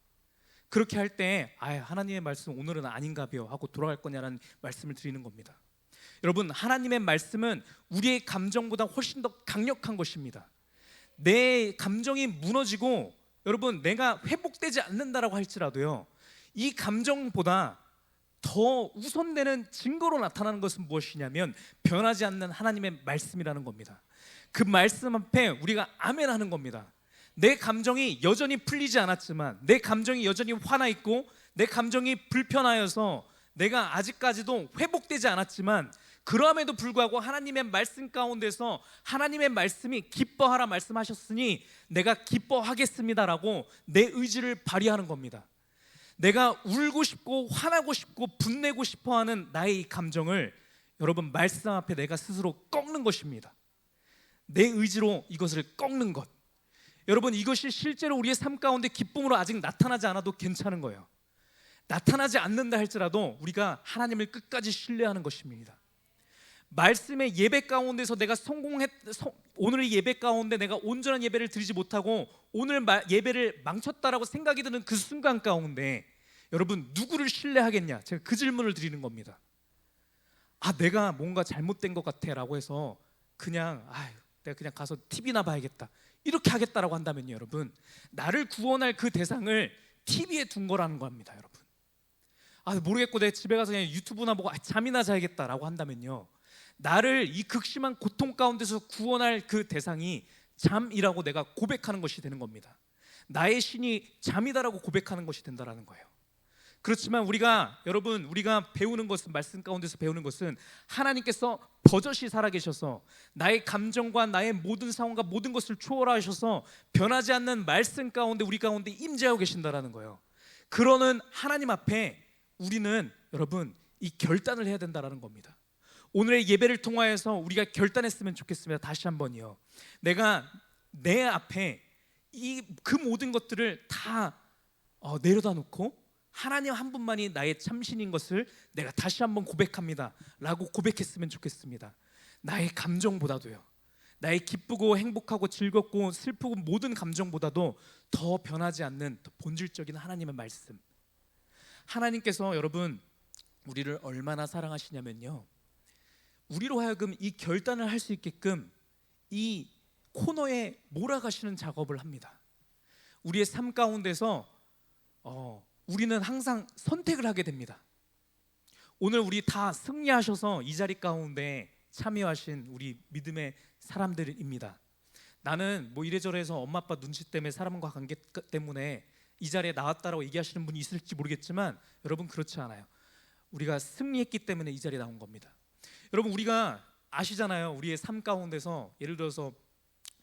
그렇게 할 때 하나님의 말씀 오늘은 아닌가벼 하고 돌아갈 거냐라는 말씀을 드리는 겁니다. 여러분 하나님의 말씀은 우리의 감정보다 훨씬 더 강력한 것입니다. 내 감정이 무너지고 여러분 내가 회복되지 않는다라고 할지라도요, 이 감정보다 더 우선되는 증거로 나타나는 것은 무엇이냐면 변하지 않는 하나님의 말씀이라는 겁니다. 그 말씀 앞에 우리가 아멘 하는 겁니다. 내 감정이 여전히 풀리지 않았지만, 내 감정이 여전히 화나 있고 내 감정이 불편하여서 내가 아직까지도 회복되지 않았지만 그럼에도 불구하고 하나님의 말씀 가운데서 하나님의 말씀이 기뻐하라 말씀하셨으니 내가 기뻐하겠습니다라고 내 의지를 발휘하는 겁니다. 내가 울고 싶고 화나고 싶고 분내고 싶어하는 나의 이 감정을 여러분 말씀 앞에 내가 스스로 꺾는 것입니다. 내 의지로 이것을 꺾는 것. 여러분 이것이 실제로 우리의 삶 가운데 기쁨으로 아직 나타나지 않아도 괜찮은 거예요. 나타나지 않는다 할지라도 우리가 하나님을 끝까지 신뢰하는 것입니다. 말씀의 예배 가운데서 내가 오늘의 예배 가운데 내가 온전한 예배를 드리지 못하고 오늘 예배를 망쳤다라고 생각이 드는 그 순간 가운데 여러분 누구를 신뢰하겠냐? 제가 그 질문을 드리는 겁니다. 내가 뭔가 잘못된 것 같아 라고 해서 내가 그냥 가서 TV나 봐야겠다 이렇게 하겠다라고 한다면요, 여러분 나를 구원할 그 대상을 TV에 둔 거라는 겁니다. 여러분 모르겠고 내가 집에 가서 그냥 유튜브나 보고 잠이나 자야겠다라고 한다면요, 나를 이 극심한 고통 가운데서 구원할 그 대상이 잠이라고 내가 고백하는 것이 되는 겁니다. 나의 신이 잠이다라고 고백하는 것이 된다라는 거예요. 그렇지만 우리가 배우는 것은, 말씀 가운데서 배우는 것은 하나님께서 버젓이 살아계셔서 나의 감정과 나의 모든 상황과 모든 것을 초월하셔서 변하지 않는 말씀 가운데 우리 가운데 임재하고 계신다라는 거예요. 그러는 하나님 앞에 우리는 여러분 이 결단을 해야 된다라는 겁니다. 오늘의 예배를 통하여서 우리가 결단했으면 좋겠습니다. 다시 한번요, 내가 내 앞에 그 모든 것들을 다 내려다 놓고 하나님 한 분만이 나의 참신인 것을 내가 다시 한번 고백합니다 라고 고백했으면 좋겠습니다. 나의 감정보다도요, 나의 기쁘고 행복하고 즐겁고 슬프고 모든 감정보다도 더 변하지 않는 더 본질적인 하나님의 말씀. 하나님께서 여러분 우리를 얼마나 사랑하시냐면요, 우리로 하여금 이 결단을 할 수 있게끔 이 코너에 몰아가시는 작업을 합니다. 우리의 삶 가운데서 우리는 항상 선택을 하게 됩니다. 오늘 우리 다 승리하셔서 이 자리 가운데 참여하신 우리 믿음의 사람들입니다. 나는 뭐 이래저래 해서 엄마 아빠 눈치 때문에 사람과 관계 때문에 이 자리에 나왔다라고 얘기하시는 분이 있을지 모르겠지만 여러분 그렇지 않아요. 우리가 승리했기 때문에 이 자리에 나온 겁니다. 여러분 우리가 아시잖아요. 우리의 삶 가운데서 예를 들어서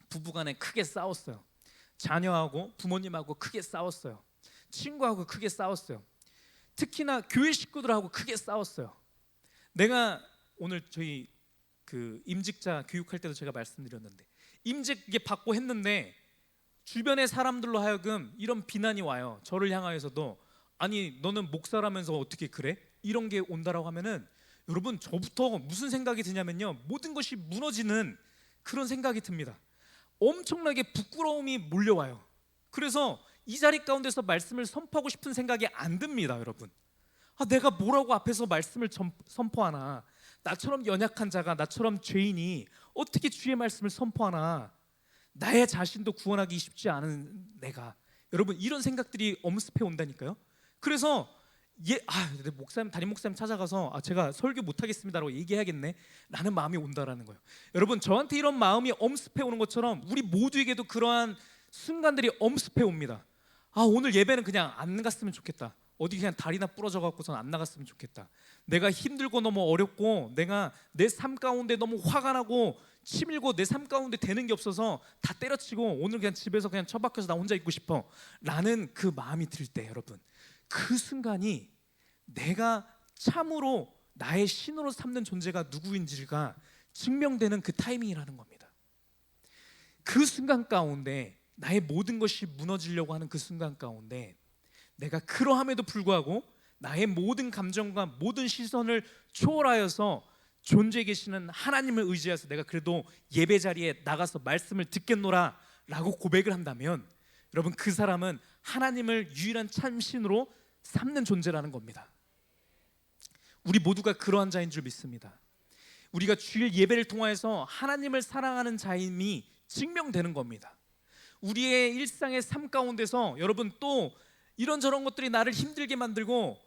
부부간에 크게 싸웠어요. 자녀하고 부모님하고 크게 싸웠어요. 친구하고 크게 싸웠어요. 특히나 교회 식구들하고 크게 싸웠어요. 내가 오늘 저희 그 임직자 교육할 때도 제가 말씀드렸는데 임직 이게 받고 했는데 주변의 사람들로 하여금 이런 비난이 와요. 저를 향하여서도 아니 너는 목사라면서 어떻게 그래? 이런 게 온다라고 하면은 여러분 저부터 무슨 생각이 드냐면요, 모든 것이 무너지는 그런 생각이 듭니다. 엄청나게 부끄러움이 몰려와요. 그래서 이 자리 가운데서 말씀을 선포하고 싶은 생각이 안 듭니다. 여러분, 내가 뭐라고 앞에서 말씀을 선포하나, 나처럼 연약한 자가, 나처럼 죄인이 어떻게 주의 말씀을 선포하나, 나의 자신도 구원하기 쉽지 않은 내가, 여러분 이런 생각들이 엄습해 온다니까요. 그래서 목사님, 담임 목사님 찾아가서 제가 설교 못하겠습니다라고 얘기해야겠네 라는 마음이 온다라는 거예요. 여러분, 저한테 이런 마음이 엄습해 오는 것처럼 우리 모두에게도 그러한 순간들이 엄습해 옵니다. 오늘 예배는 그냥 안 갔으면 좋겠다, 어디 그냥 다리나 부러져 갖고선 안 나갔으면 좋겠다, 내가 힘들고 너무 어렵고 내가 내 삶 가운데 너무 화가 나고 치밀고 내 삶 가운데 되는 게 없어서 다 때려치고 오늘 그냥 집에서 그냥 처박혀서 나 혼자 있고 싶어 라는 그 마음이 들 때, 여러분 그 순간이 내가 참으로 나의 신으로 삼는 존재가 누구인지가 증명되는 그 타이밍이라는 겁니다. 그 순간 가운데, 나의 모든 것이 무너지려고 하는 그 순간 가운데, 내가 그러함에도 불구하고 나의 모든 감정과 모든 시선을 초월하여서 존재에 계시는 하나님을 의지해서 내가 그래도 예배 자리에 나가서 말씀을 듣겠노라 라고 고백을 한다면, 여러분 그 사람은 하나님을 유일한 참신으로 삼는 존재라는 겁니다. 우리 모두가 그러한 자인 줄 믿습니다. 우리가 주일 예배를 통하여서 하나님을 사랑하는 자임이 증명되는 겁니다. 우리의 일상의 삶 가운데서 여러분 또 이런저런 것들이 나를 힘들게 만들고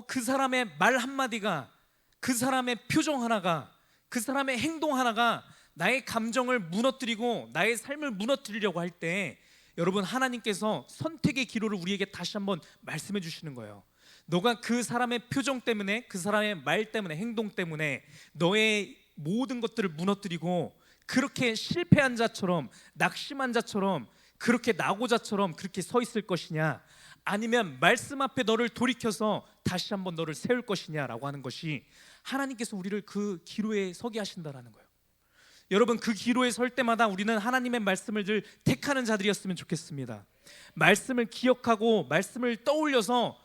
그 사람의 말 한마디가, 그 사람의 표정 하나가, 그 사람의 행동 하나가 나의 감정을 무너뜨리고 나의 삶을 무너뜨리려고 할 때, 여러분 하나님께서 선택의 기로를 우리에게 다시 한번 말씀해 주시는 거예요. 너가 그 사람의 표정 때문에, 그 사람의 말 때문에, 행동 때문에 너의 모든 것들을 무너뜨리고 그렇게 실패한 자처럼, 낙심한 자처럼, 그렇게 낙오자처럼 그렇게 서 있을 것이냐, 아니면 말씀 앞에 너를 돌이켜서 다시 한번 너를 세울 것이냐라고 하는 것이, 하나님께서 우리를 그 기로에 서게 하신다라는 거예요. 여러분 그 기로에 설 때마다 우리는 하나님의 말씀을 늘 택하는 자들이었으면 좋겠습니다. 말씀을 기억하고 말씀을 떠올려서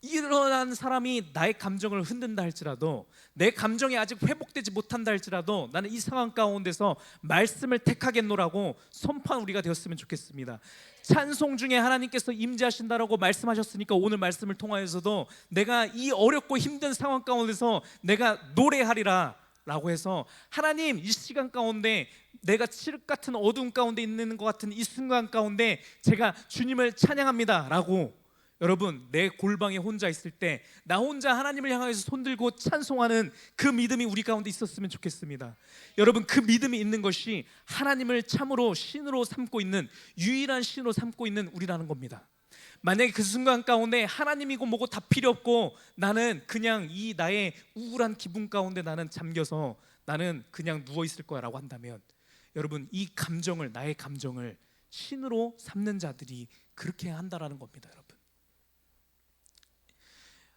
일어난 사람이 나의 감정을 흔든다 할지라도, 내 감정이 아직 회복되지 못한다 할지라도 나는 이 상황 가운데서 말씀을 택하겠노라고 선포한 우리가 되었으면 좋겠습니다. 찬송 중에 하나님께서 임재하신다라고 말씀하셨으니까 오늘 말씀을 통하여서도 내가 이 어렵고 힘든 상황 가운데서 내가 노래하리라 라고 해서, 하나님 이 시간 가운데 내가 칠흑 같은 어두운 가운데 있는 것 같은 이 순간 가운데 제가 주님을 찬양합니다 라고, 여러분 내 골방에 혼자 있을 때 나 혼자 하나님을 향해서 손들고 찬송하는 그 믿음이 우리 가운데 있었으면 좋겠습니다. 여러분 그 믿음이 있는 것이 하나님을 참으로 신으로 삼고 있는, 유일한 신으로 삼고 있는 우리라는 겁니다. 만약에 그 순간 가운데 하나님이고 뭐고 다 필요 없고 나는 그냥 이 나의 우울한 기분 가운데 나는 잠겨서 나는 그냥 누워 있을 거야 라고 한다면, 여러분 이 감정을, 나의 감정을 신으로 삼는 자들이 그렇게 한다라는 겁니다. 여러분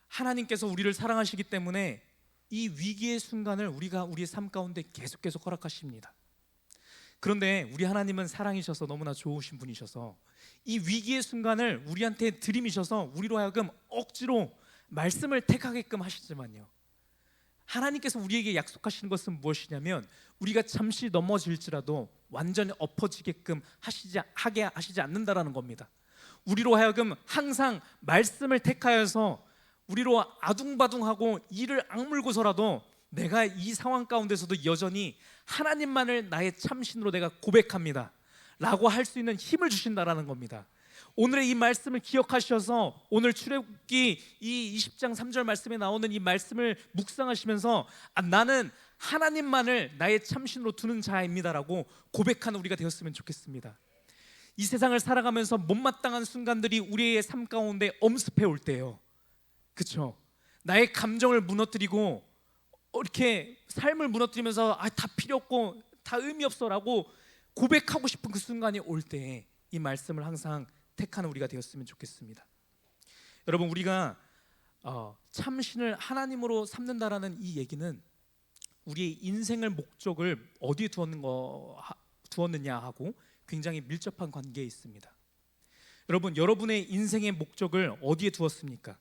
하나님께서 우리를 사랑하시기 때문에 이 위기의 순간을 우리의 삶 가운데 계속 허락하십니다. 그런데 우리 하나님은 사랑이셔서 너무나 좋으신 분이셔서 이 위기의 순간을 우리한테 들이미셔서 우리로 하여금 억지로 말씀을 택하게끔 하시지만요, 하나님께서 우리에게 약속하시는 것은 무엇이냐면, 우리가 잠시 넘어질지라도 완전히 엎어지게끔 하게 하시지 않는다라는 겁니다. 우리로 하여금 항상 말씀을 택하여서 우리로 아둥바둥하고 이를 악물고서라도 내가 이 상황 가운데서도 여전히 하나님만을 나의 참신으로 내가 고백합니다 라고 할 수 있는 힘을 주신다라는 겁니다. 오늘의 이 말씀을 기억하셔서 오늘 출애굽기 이 20장 3절 말씀에 나오는 이 말씀을 묵상하시면서 나는 하나님만을 나의 참신으로 두는 자입니다 라고 고백하는 우리가 되었으면 좋겠습니다. 이 세상을 살아가면서 못마땅한 순간들이 우리의 삶 가운데 엄습해 올 때요, 그렇죠? 나의 감정을 무너뜨리고 이렇게 삶을 무너뜨리면서 다 필요 없고 다 의미 없어라고 고백하고 싶은 그 순간이 올 때 이 말씀을 항상 택하는 우리가 되었으면 좋겠습니다. 여러분 우리가 참신을 하나님으로 삼는다라는 이 얘기는 우리의 인생의 목적을 어디에 두었느냐 하고 굉장히 밀접한 관계에 있습니다. 여러분, 여러분의 인생의 목적을 어디에 두었습니까?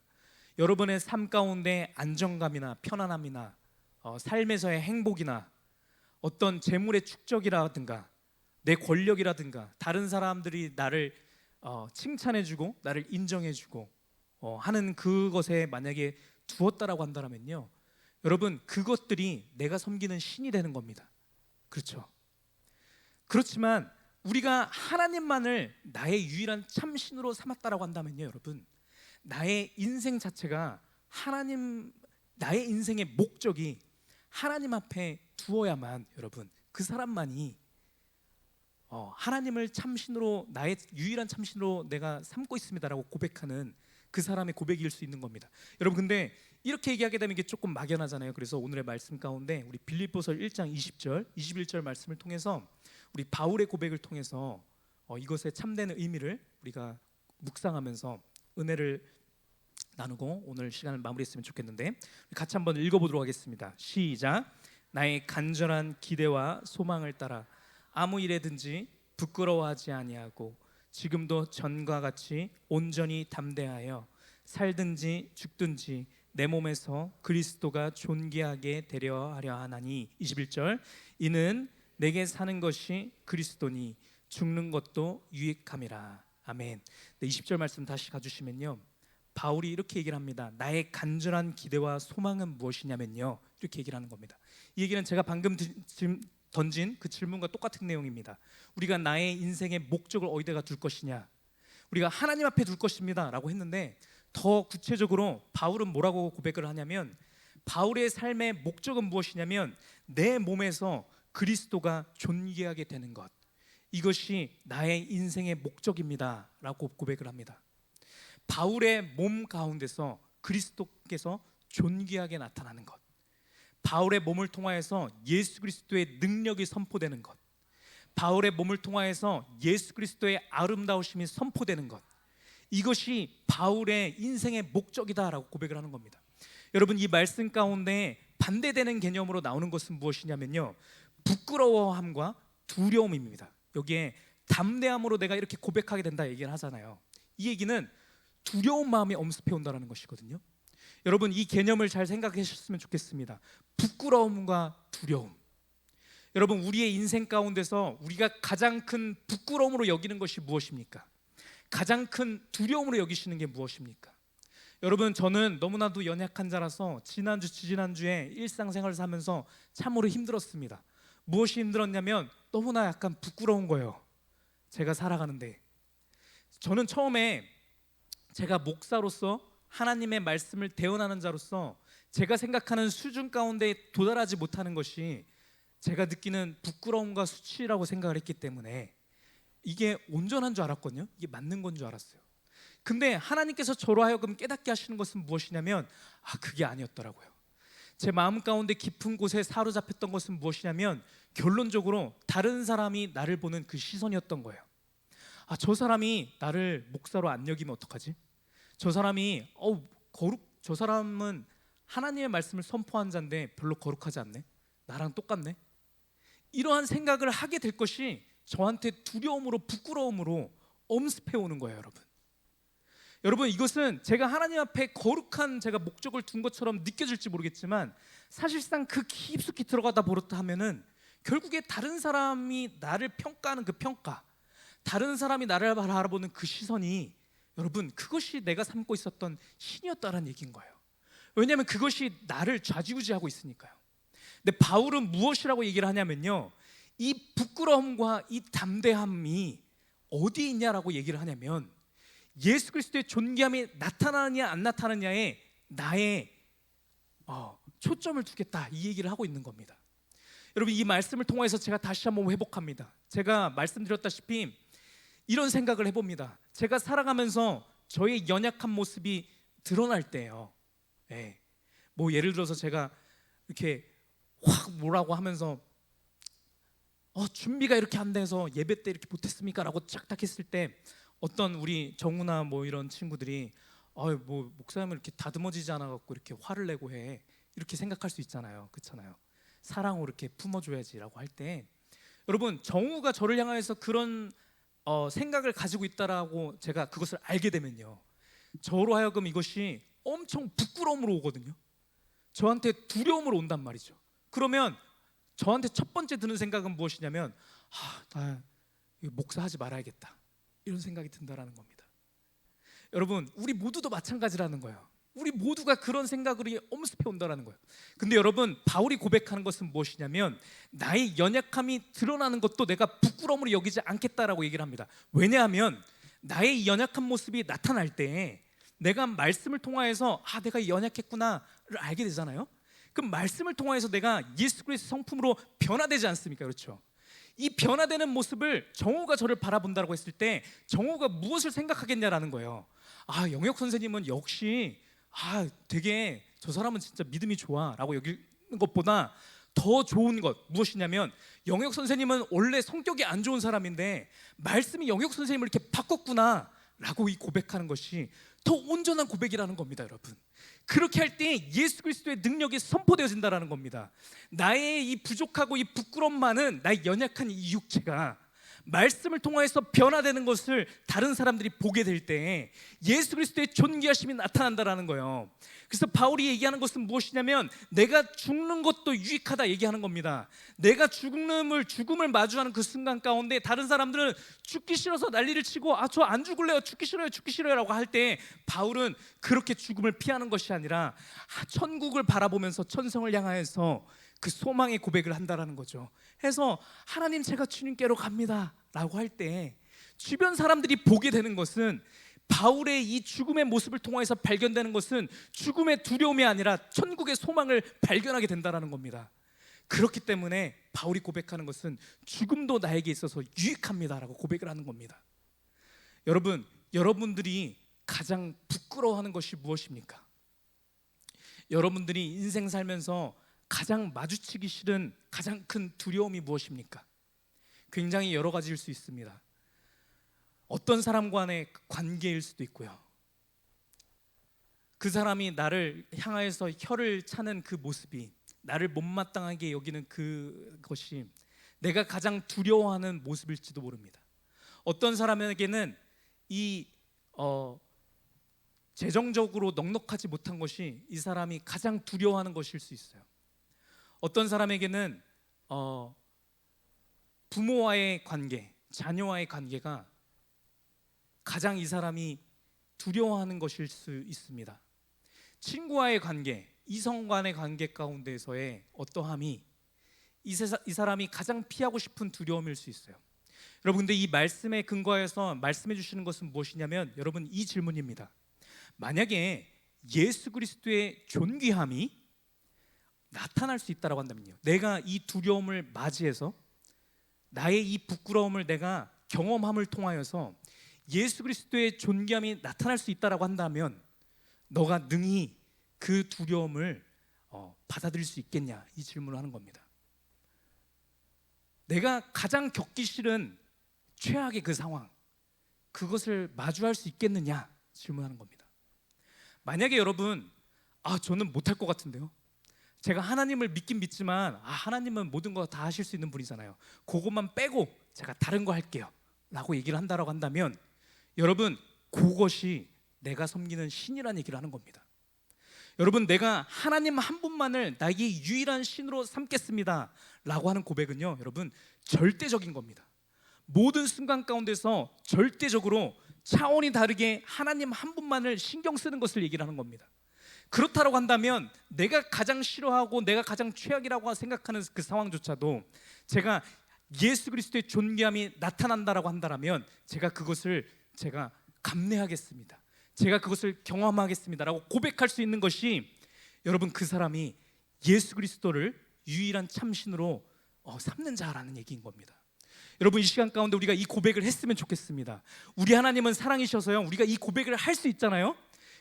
여러분의 삶 가운데 안정감이나 편안함이나 삶에서의 행복이나 어떤 재물의 축적이라든가 내 권력이라든가 다른 사람들이 나를 칭찬해주고 나를 인정해주고 하는 그것에 만약에 두었다라고 한다면요, 여러분, 그것들이 내가 섬기는 신이 되는 겁니다. 그렇죠? 그렇지만 우리가 하나님만을 나의 유일한 참신으로 삼았다라고 한다면요, 여러분, 나의 인생 자체가 나의 인생의 목적이 하나님 앞에 두어야만, 여러분, 그 사람만이 하나님을 참신으로, 나의 유일한 참신으로 내가 삼고 있습니다라고 고백하는 그 사람의 고백일 수 있는 겁니다. 여러분, 근데 이렇게 얘기하게 되면 이게 조금 막연하잖아요. 그래서 오늘의 말씀 가운데 우리 빌립보서 1장 20절, 21절 말씀을 통해서 우리 바울의 고백을 통해서 이것의 참된 의미를 우리가 묵상하면서 은혜를 나누고 오늘 시간을 마무리했으면 좋겠는데, 같이 한번 읽어보도록 하겠습니다. 시작. 나의 간절한 기대와 소망을 따라 아무 일에든지 부끄러워하지 아니하고 지금도 전과 같이 온전히 담대하여 살든지 죽든지 내 몸에서 그리스도가 존귀하게 되려 하려 하나니. 21절. 이는 내게 사는 것이 그리스도니 죽는 것도 유익함이라. 아멘. 20절 말씀 다시 가주시면요, 바울이 이렇게 얘기를 합니다. 나의 간절한 기대와 소망은 무엇이냐면요, 이렇게 얘기를 하는 겁니다. 이 얘기는 제가 방금 던진 그 질문과 똑같은 내용입니다. 우리가 나의 인생의 목적을 어디다가 둘 것이냐, 우리가 하나님 앞에 둘 것입니다 라고 했는데, 더 구체적으로 바울은 뭐라고 고백을 하냐면, 바울의 삶의 목적은 무엇이냐면 내 몸에서 그리스도가 존귀하게 되는 것, 이것이 나의 인생의 목적입니다 라고 고백을 합니다. 바울의 몸 가운데서 그리스도께서 존귀하게 나타나는 것, 바울의 몸을 통하여서 예수 그리스도의 능력이 선포되는 것, 바울의 몸을 통하여서 예수 그리스도의 아름다우심이 선포되는 것, 이것이 바울의 인생의 목적이다라고 고백을 하는 겁니다. 여러분, 이 말씀 가운데 반대되는 개념으로 나오는 것은 무엇이냐면요, 부끄러워함과 두려움입니다. 여기에 담대함으로 내가 이렇게 고백하게 된다 얘기를 하잖아요. 이 얘기는 두려운 마음이 엄습해 온다는 것이거든요. 여러분, 이 개념을 잘 생각해 주셨으면 좋겠습니다. 부끄러움과 두려움. 여러분, 우리의 인생 가운데서 우리가 가장 큰 부끄러움으로 여기는 것이 무엇입니까? 가장 큰 두려움으로 여기시는 게 무엇입니까? 여러분, 저는 너무나도 연약한 자라서 지난주, 지지난주에 일상생활을 하면서 참으로 힘들었습니다. 무엇이 힘들었냐면 너무나 약간 부끄러운 거예요. 제가 살아가는데, 저는 처음에 제가 목사로서 하나님의 말씀을 대언하는 자로서 제가 생각하는 수준 가운데 도달하지 못하는 것이 제가 느끼는 부끄러움과 수치라고 생각을 했기 때문에 이게 온전한 줄 알았거든요. 이게 맞는 건 줄 알았어요. 근데 하나님께서 저로 하여금 깨닫게 하시는 것은 무엇이냐면, 그게 아니었더라고요. 제 마음 가운데 깊은 곳에 사로잡혔던 것은 무엇이냐면, 결론적으로 다른 사람이 나를 보는 그 시선이었던 거예요. 저 사람이 나를 목사로 안 여기면 어떡하지? 저 사람이 저 사람은 하나님의 말씀을 선포한 자인데 별로 거룩하지 않네? 나랑 똑같네? 이러한 생각을 하게 될 것이 저한테 두려움으로, 부끄러움으로 엄습해 오는 거예요. 여러분, 이것은 제가 하나님 앞에 거룩한 제가 목적을 둔 것처럼 느껴질지 모르겠지만, 사실상 그 깊숙이 들어가다 버렸다 하면은 결국에 다른 사람이 나를 평가하는 그 평가, 다른 사람이 나를 바라보는 그 시선이, 여러분, 그것이 내가 삼고 있었던 신이었다는 얘기인 거예요. 왜냐하면 그것이 나를 좌지우지하고 있으니까요. 근데 바울은 무엇이라고 얘기를 하냐면요, 이 부끄러움과 이 담대함이 어디에 있냐라고 얘기를 하냐면, 예수 그리스도의 존귀함이 나타나느냐 안 나타나느냐에 나의 초점을 두겠다, 이 얘기를 하고 있는 겁니다. 여러분, 이 말씀을 통해서 제가 다시 한번 회복합니다. 제가 말씀드렸다시피 이런 생각을 해봅니다. 제가 살아가면서 저의 연약한 모습이 드러날 때예요. 뭐 예를 들어서 제가 이렇게 확 뭐라고 하면서 준비가 이렇게 안 돼서 예배 때 이렇게 못했습니까? 라고 착탁했을 때 어떤 우리 정우나 뭐 이런 친구들이 뭐 목사님은 이렇게 다듬어지지 않아 갖고 이렇게 화를 내고 해, 이렇게 생각할 수 있잖아요. 그렇잖아요. 사랑으로 이렇게 품어줘야지라고 할 때, 여러분 정우가 저를 향해서 그런 생각을 가지고 있다라고 제가 그것을 알게 되면요, 저로 하여금 이것이 엄청 부끄러움으로 오거든요. 저한테 두려움으로 온단 말이죠. 그러면 저한테 첫 번째 드는 생각은 무엇이냐면, 나 이거 목사하지 말아야겠다, 이런 생각이 든다라는 겁니다. 여러분 우리 모두도 마찬가지라는 거예요. 우리 모두가 그런 생각을 엄습해 온다라는 거예요. 근데 여러분 바울이 고백하는 것은 무엇이냐면, 나의 연약함이 드러나는 것도 내가 부끄러움으로 여기지 않겠다라고 얘기를 합니다. 왜냐하면 나의 연약한 모습이 나타날 때 내가 말씀을 통하여서 내가 연약했구나를 알게 되잖아요. 그 말씀을 통하여서 내가 예수 그리스도 성품으로 변화되지 않습니까? 그렇죠? 이 변화되는 모습을 정우가 저를 바라본다고 했을 때 정우가 무엇을 생각하겠냐라는 거예요. 영혁 선생님은 역시 되게 저 사람은 진짜 믿음이 좋아 라고 여기는 것보다 더 좋은 것 무엇이냐면, 영혁 선생님은 원래 성격이 안 좋은 사람인데 말씀이 영혁 선생님을 이렇게 바꿨구나 라고 이 고백하는 것이 더 온전한 고백이라는 겁니다. 여러분, 그렇게 할 때 예수 그리스도의 능력이 선포되어진다는 겁니다. 나의 이 부족하고 이 부끄럼만은, 나의 연약한 이 육체가 말씀을 통해서 변화되는 것을 다른 사람들이 보게 될 때 예수 그리스도의 존귀하심이 나타난다는 거예요. 그래서 바울이 얘기하는 것은 무엇이냐면, 내가 죽는 것도 유익하다 얘기하는 겁니다. 내가 죽음을 마주하는 그 순간 가운데 다른 사람들은 죽기 싫어서 난리를 치고 저 안 죽을래요, 죽기 싫어요 라고 할 때, 바울은 그렇게 죽음을 피하는 것이 아니라 천국을 바라보면서 천성을 향하여서 그 소망의 고백을 한다라는 거죠. 해서 하나님 제가 주님께로 갑니다 라고 할 때 주변 사람들이 보게 되는 것은, 바울의 이 죽음의 모습을 통해서 발견되는 것은 죽음의 두려움이 아니라 천국의 소망을 발견하게 된다는 겁니다. 그렇기 때문에 바울이 고백하는 것은 죽음도 나에게 있어서 유익합니다 라고 고백을 하는 겁니다. 여러분, 여러분들이 가장 부끄러워하는 것이 무엇입니까? 여러분들이 인생 살면서 가장 마주치기 싫은 가장 큰 두려움이 무엇입니까? 굉장히 여러 가지일 수 있습니다. 어떤 사람과의 관계일 수도 있고요, 그 사람이 나를 향하여서 혀를 차는 그 모습이, 나를 못마땅하게 여기는 그것이 내가 가장 두려워하는 모습일지도 모릅니다. 어떤 사람에게는 이 재정적으로 넉넉하지 못한 것이 이 사람이 가장 두려워하는 것일 수 있어요. 어떤 사람에게는 부모와의 관계, 자녀와의 관계가 가장 이 사람이 두려워하는 것일 수 있습니다. 친구와의 관계, 이성 간의 관계 가운데서의 어떠함이 이 사람이 가장 피하고 싶은 두려움일 수 있어요. 여러분, 근데 이 말씀에 근거해서 말씀해 주시는 것은 무엇이냐면, 여러분 이 질문입니다. 만약에 예수 그리스도의 존귀함이 나타날 수 있다고 한다면요, 내가 이 두려움을 맞이해서 나의 이 부끄러움을 내가 경험함을 통하여서 예수 그리스도의 존귀함이 나타날 수 있다고 한다면, 너가 능히 그 두려움을 받아들일 수 있겠냐, 이 질문을 하는 겁니다. 내가 가장 겪기 싫은 최악의 그 상황, 그것을 마주할 수 있겠느냐 질문하는 겁니다. 만약에 여러분, 저는 못할 것 같은데요, 제가 하나님을 믿긴 믿지만 하나님은 모든 거 다 하실 수 있는 분이잖아요, 그것만 빼고 제가 다른 거 할게요 라고 얘기를 한다고 한다면, 여러분 그것이 내가 섬기는 신이라는 얘기를 하는 겁니다. 여러분, 내가 하나님 한 분만을 나의 유일한 신으로 삼겠습니다 라고 하는 고백은요, 여러분 절대적인 겁니다. 모든 순간 가운데서 절대적으로 차원이 다르게 하나님 한 분만을 신경 쓰는 것을 얘기를 하는 겁니다. 그렇다고 한다면 내가 가장 싫어하고 내가 가장 최악이라고 생각하는 그 상황조차도 제가 예수 그리스도의 존귀함이 나타난다라고 한다면 제가 그것을 제가 감내하겠습니다, 제가 그것을 경험하겠습니다 라고 고백할 수 있는 것이, 여러분 그 사람이 예수 그리스도를 유일한 참신으로 삼는 자라는 얘기인 겁니다. 여러분, 이 시간 가운데 우리가 이 고백을 했으면 좋겠습니다. 우리 하나님은 사랑이셔서요, 우리가 이 고백을 할 수 있잖아요.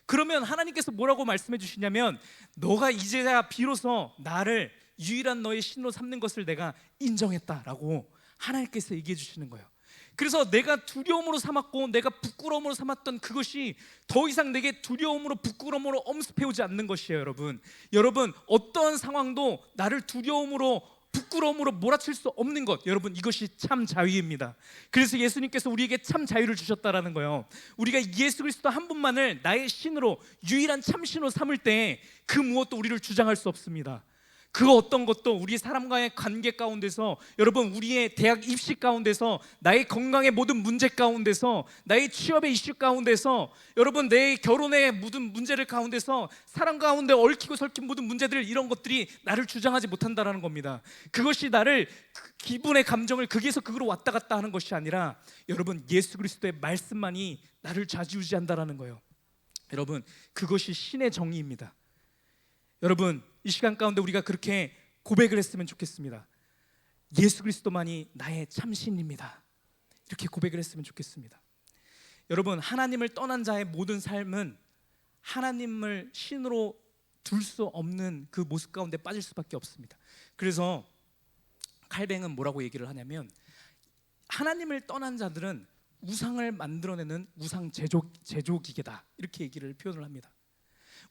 그러면 하나님께서 뭐라고 말씀해 주시냐면, 너가 이제야 비로소 나를 유일한 너의 신으로 삼는 것을 내가 인정했다라고 하나님께서 얘기해 주시는 거예요. 그래서 내가 두려움으로 삼았고 내가 부끄러움으로 삼았던 그것이 더 이상 내게 두려움으로 부끄러움으로 엄습해오지 않는 것이에요. 여러분 어떠한 상황도 나를 두려움으로 부끄러움으로 몰아칠 수 없는 것, 여러분 이것이 참 자유입니다. 그래서 예수님께서 우리에게 참 자유를 주셨다라는 거예요. 우리가 예수 그리스도 한 분만을 나의 신으로, 유일한 참신으로 삼을 때 그 무엇도 우리를 주장할 수 없습니다. 그 어떤 것도 우리 사람과의 관계 가운데서, 여러분 우리의 대학 입시 가운데서, 나의 건강의 모든 문제 가운데서, 나의 취업의 이슈 가운데서, 여러분 내 결혼의 모든 문제를 가운데서, 사람 가운데 얽히고 설킨 모든 문제들, 이런 것들이 나를 주장하지 못한다라는 겁니다. 그것이 나를 기분의 감정을 극에서 극으로 왔다 갔다 하는 것이 아니라 여러분 예수 그리스도의 말씀만이 나를 좌지우지한다라는 거예요. 여러분 그것이 신의 정의입니다. 여러분 이 시간 가운데 우리가 그렇게 고백을 했으면 좋겠습니다. 예수 그리스도만이 나의 참신입니다. 이렇게 고백을 했으면 좋겠습니다. 여러분 하나님을 떠난 자의 모든 삶은 하나님을 신으로 둘 수 없는 그 모습 가운데 빠질 수밖에 없습니다. 그래서 칼뱅은 뭐라고 얘기를 하냐면, 하나님을 떠난 자들은 우상을 만들어내는 우상 제조기계다, 이렇게 얘기를 표현을 합니다.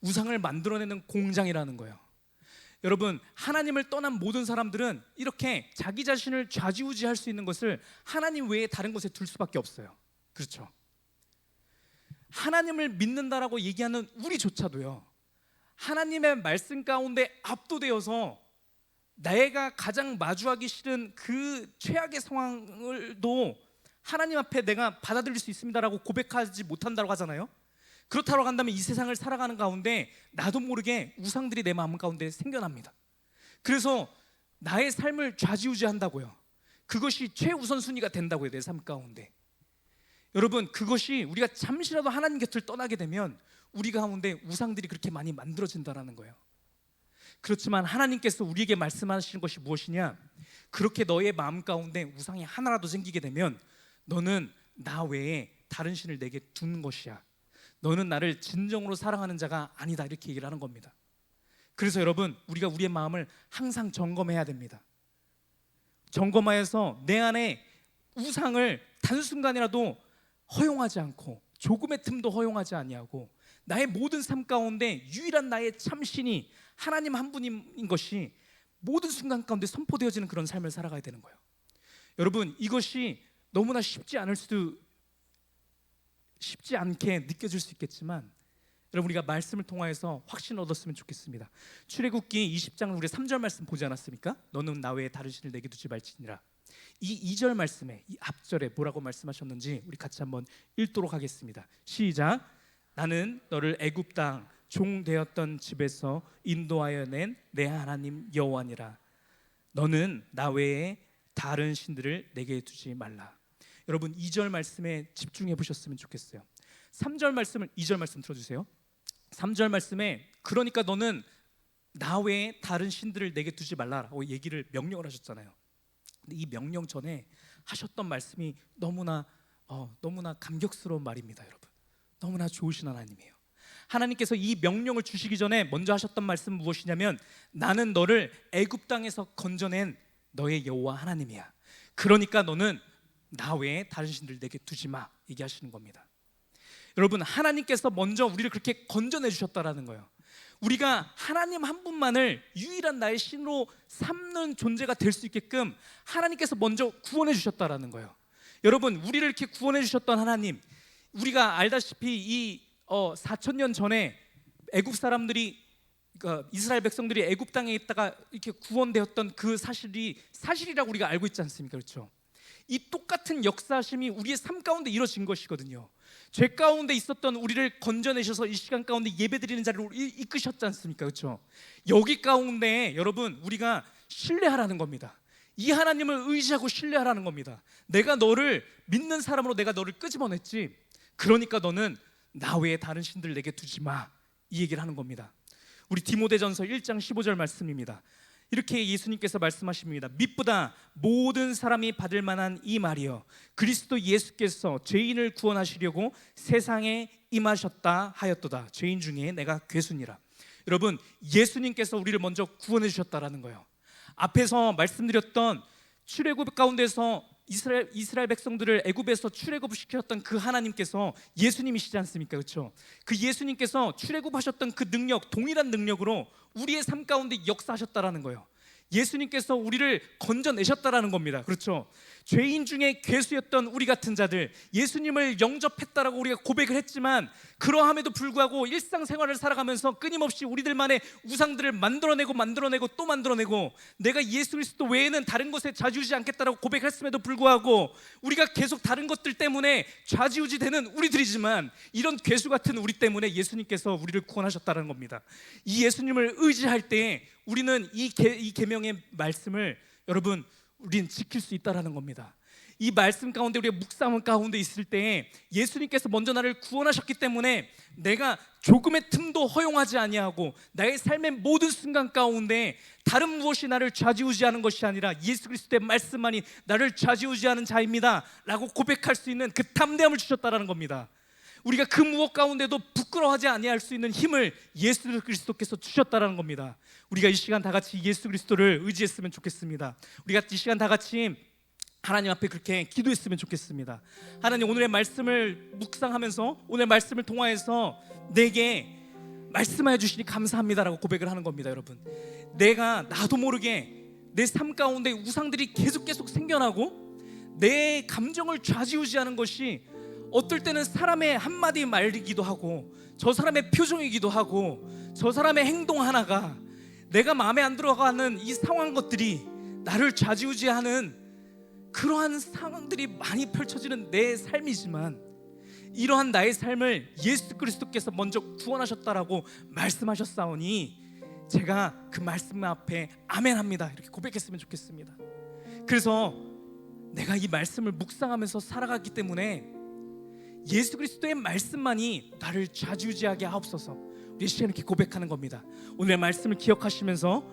우상을 만들어내는 공장이라는 거예요. 여러분 하나님을 떠난 모든 사람들은 이렇게 자기 자신을 좌지우지할 수 있는 것을 하나님 외에 다른 곳에 둘 수밖에 없어요. 그렇죠? 하나님을 믿는다라고 얘기하는 우리조차도요, 하나님의 말씀 가운데 압도되어서 내가 가장 마주하기 싫은 그 최악의 상황을도 하나님 앞에 내가 받아들일 수 있습니다라고 고백하지 못한다고 하잖아요. 그렇다고 한다면 이 세상을 살아가는 가운데 나도 모르게 우상들이 내 마음 가운데 생겨납니다. 그래서 나의 삶을 좌지우지한다고요. 그것이 최우선순위가 된다고요, 내 삶 가운데. 여러분 그것이 우리가 잠시라도 하나님 곁을 떠나게 되면 우리 가운데 우상들이 그렇게 많이 만들어진다는 거예요. 그렇지만 하나님께서 우리에게 말씀하시는 것이 무엇이냐, 그렇게 너의 마음 가운데 우상이 하나라도 생기게 되면 너는 나 외에 다른 신을 내게 둔 것이야, 너는 나를 진정으로 사랑하는 자가 아니다, 이렇게 얘기를 하는 겁니다. 그래서 여러분 우리가 우리의 마음을 항상 점검해야 됩니다. 점검하여서 내 안에 우상을 단순간이라도 허용하지 않고, 조금의 틈도 허용하지 아니하고, 나의 모든 삶 가운데 유일한 나의 참신이 하나님 한 분인 것이 모든 순간 가운데 선포되어지는 그런 삶을 살아가야 되는 거예요. 여러분 이것이 너무나 쉽지 않게 느껴질 수 있겠지만, 여러분 우리가 말씀을 통하여서 확신을 얻었으면 좋겠습니다. 출애굽기 20장 우리 3절 말씀 보지 않았습니까? 너는 나 외에 다른 신을 내게 두지 말지니라. 이 2절 말씀에, 이 앞절에 뭐라고 말씀하셨는지 우리 같이 한번 읽도록 하겠습니다. 시작. 나는 너를 애굽 땅 종 되었던 집에서 인도하여 낸 내 하나님 여호와니라. 너는 나 외에 다른 신들을 내게 두지 말라. 여러분 2절 말씀에 집중해 보셨으면 좋겠어요. 3절 말씀을, 2절 말씀 들어주세요. 3절 말씀에 그러니까 너는 나 외에 다른 신들을 내게 두지 말라라고 얘기를 명령을 하셨잖아요. 근데 이 명령 전에 하셨던 말씀이 너무나 감격스러운 말입니다. 여러분 너무나 좋으신 하나님이에요. 하나님께서 이 명령을 주시기 전에 먼저 하셨던 말씀은 무엇이냐면, 나는 너를 애굽 땅에서 건져낸 너의 여호와 하나님이야. 그러니까 너는 나 외에 다른 신들 내게 두지 마, 얘기하시는 겁니다. 여러분 하나님께서 먼저 우리를 그렇게 건져내 주셨다라는 거예요. 우리가 하나님 한 분만을 유일한 나의 신으로 삼는 존재가 될 수 있게끔 하나님께서 먼저 구원해 주셨다라는 거예요. 여러분 우리를 이렇게 구원해 주셨던 하나님, 우리가 알다시피 이 4,000년 전에 애굽 사람들이, 그러니까 이스라엘 백성들이 애굽 땅에 있다가 이렇게 구원되었던 그 사실이라고 우리가 알고 있지 않습니까? 그렇죠? 이 똑같은 역사심이 우리의 삶 가운데 이루어진 것이거든요. 죄 가운데 있었던 우리를 건져내셔서 이 시간 가운데 예배드리는 자리로 이끄셨지 않습니까? 그렇죠? 여기 가운데 여러분 우리가 신뢰하라는 겁니다. 이 하나님을 의지하고 신뢰하라는 겁니다. 내가 너를 믿는 사람으로 내가 너를 끄집어냈지, 그러니까 너는 나 외에 다른 신들 내게 두지 마, 이 얘기를 하는 겁니다. 우리 디모데전서 1장 15절 말씀입니다. 이렇게 예수님께서 말씀하십니다. mit보다 모든 사람이 받을 만한 이 말이여, 그리스도 예수께서 죄인을 구원하시려고 세상에 임하셨다 하였도다. 죄인 중에 내가 괴순이라. 여러분 예수님께서 우리를 먼저 구원해 주셨다라는 거예요. 앞에서 말씀드렸던 출애굽 가운데서 이스라엘 백성들을 애굽에서 출애굽시켰던 그 하나님께서 예수님이시지 않습니까? 그렇죠? 그 예수님께서 출애굽하셨던 그 능력, 동일한 능력으로 우리의 삶 가운데 역사하셨다라는 거예요. 예수님께서 우리를 건져내셨다라는 겁니다. 그렇죠? 죄인 중에 괴수였던 우리 같은 자들, 예수님을 영접했다라고 우리가 고백을 했지만 그러함에도 불구하고 일상생활을 살아가면서 끊임없이 우리들만의 우상들을 만들어내고 또 만들어내고 내가 예수 그리스도 외에는 다른 것에 좌지우지 않겠다라고 고백했음에도 불구하고 우리가 계속 다른 것들 때문에 좌지우지되는 우리들이지만 이런 괴수 같은 우리 때문에 예수님께서 우리를 구원하셨다는 겁니다. 이 예수님을 의지할 때 우리는 이 계명의 말씀을 여러분 우리는 지킬 수 있다라는 겁니다. 이 말씀 가운데 우리가 묵상 가운데 있을 때 예수님께서 먼저 나를 구원하셨기 때문에 내가 조금의 틈도 허용하지 아니하고 나의 삶의 모든 순간 가운데 다른 무엇이 나를 좌지우지하는 것이 아니라 예수 그리스도의 말씀만이 나를 좌지우지하는 자입니다 라고 고백할 수 있는 그 담대함을 주셨다라는 겁니다. 우리가 그 무엇 가운데도 부끄러워하지 아니할 수 있는 힘을 예수 그리스도께서 주셨다라는 겁니다. 우리가 이 시간 다 같이 예수 그리스도를 의지했으면 좋겠습니다. 우리가 이 시간 다 같이 하나님 앞에 그렇게 기도했으면 좋겠습니다. 하나님, 오늘의 말씀을 묵상하면서 오늘 말씀을 통하여서 내게 말씀하여 주시니 감사합니다라고 고백을 하는 겁니다. 여러분, 내가 나도 모르게 내 삶 가운데 우상들이 계속 생겨나고 내 감정을 좌지우지하는 것이 어떨 때는 사람의 한마디 말이기도 하고 저 사람의 표정이기도 하고 저 사람의 행동 하나가 내가 마음에 안 들어가는 이 상황 것들이 나를 좌지우지하는 그러한 상황들이 많이 펼쳐지는 내 삶이지만 이러한 나의 삶을 예수 그리스도께서 먼저 구원하셨다라고 말씀하셨사오니 제가 그 말씀 앞에 아멘합니다 이렇게 고백했으면 좋겠습니다. 그래서 내가 이 말씀을 묵상하면서 살아갔기 때문에 예수 그리스도의 말씀만이 나를 좌지우지하게 하옵소서. 우리 시간 이렇게 고백하는 겁니다. 오늘의 말씀을 기억하시면서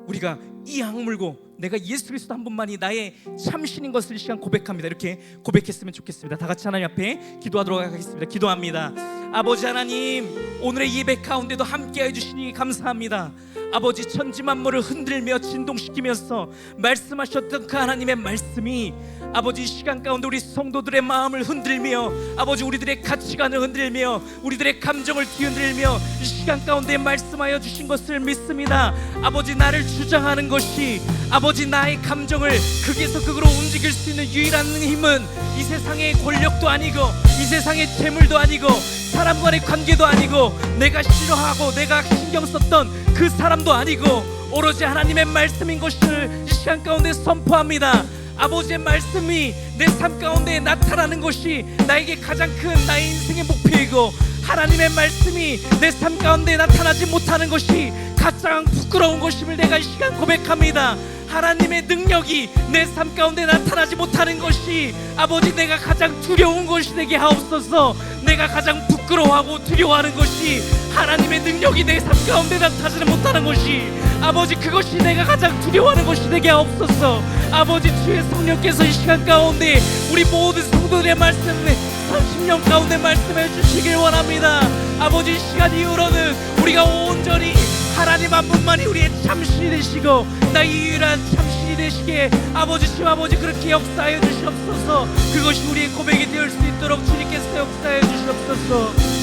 우리가 이 악물고 내가 예수 그리스도 한 분만이 나의 참신인 것을 이 시간 고백합니다. 이렇게 고백했으면 좋겠습니다. 다 같이 하나님 앞에 기도하도록 하겠습니다. 기도합니다. 아버지 하나님, 오늘의 예배 가운데도 함께해 주시니 감사합니다. 아버지, 천지 만물을 흔들며 진동시키면서 말씀하셨던 그 하나님의 말씀이 아버지 시간 가운데 우리 성도들의 마음을 흔들며 아버지 우리들의 가치관을 흔들며 우리들의 감정을 뒤흔들며 이 시간 가운데 말씀하여 주신 것을 믿습니다. 아버지, 나를 주장하는 것이 아버지 나의 감정을 극에서 극으로 움직일 수 있는 유일한 힘은 이 세상의 권력도 아니고 이 세상의 재물도 아니고 사람 간의 관계도 아니고 내가 싫어하고 내가 신경 썼던 그 사람도 아니고 오로지 하나님의 말씀인 것을 이 시간 가운데 선포합니다. 아버지의 말씀이 내 삶 가운데 나타나는 것이 나에게 가장 큰 나의 인생의 목표이고 하나님의 말씀이 내 삶 가운데 나타나지 못하는 것이 가장 부끄러운 것임을 내가 이 시간 고백합니다. 하나님의 능력이 내 삶 가운데 나타나지 못하는 것이 아버지 내가 가장 두려운 것이 되게 하옵소서. 내가 가장 부끄러워하고 두려워하는 것이 하나님의 능력이 내 삶 가운데 나타나지 못하는 것이 아버지 그것이 내가 가장 두려워하는 것이 되게 하옵소서. 아버지, 주의 성령께서 이 시간 가운데 우리 모든 성도들의 말씀에 30년 가운데 말씀해 주시길 원합니다. 아버지, 이 시간 이후로는 우리가 온전히 하나님 한 분만이 우리의 참신이 되시고 나의 유일한 참신이 되시게 아버지, 주 아버지 그렇게 역사하여 주시옵소서. 그것이 우리의 고백이 되을 수 있도록 주님께서 역사하여 주시옵소서.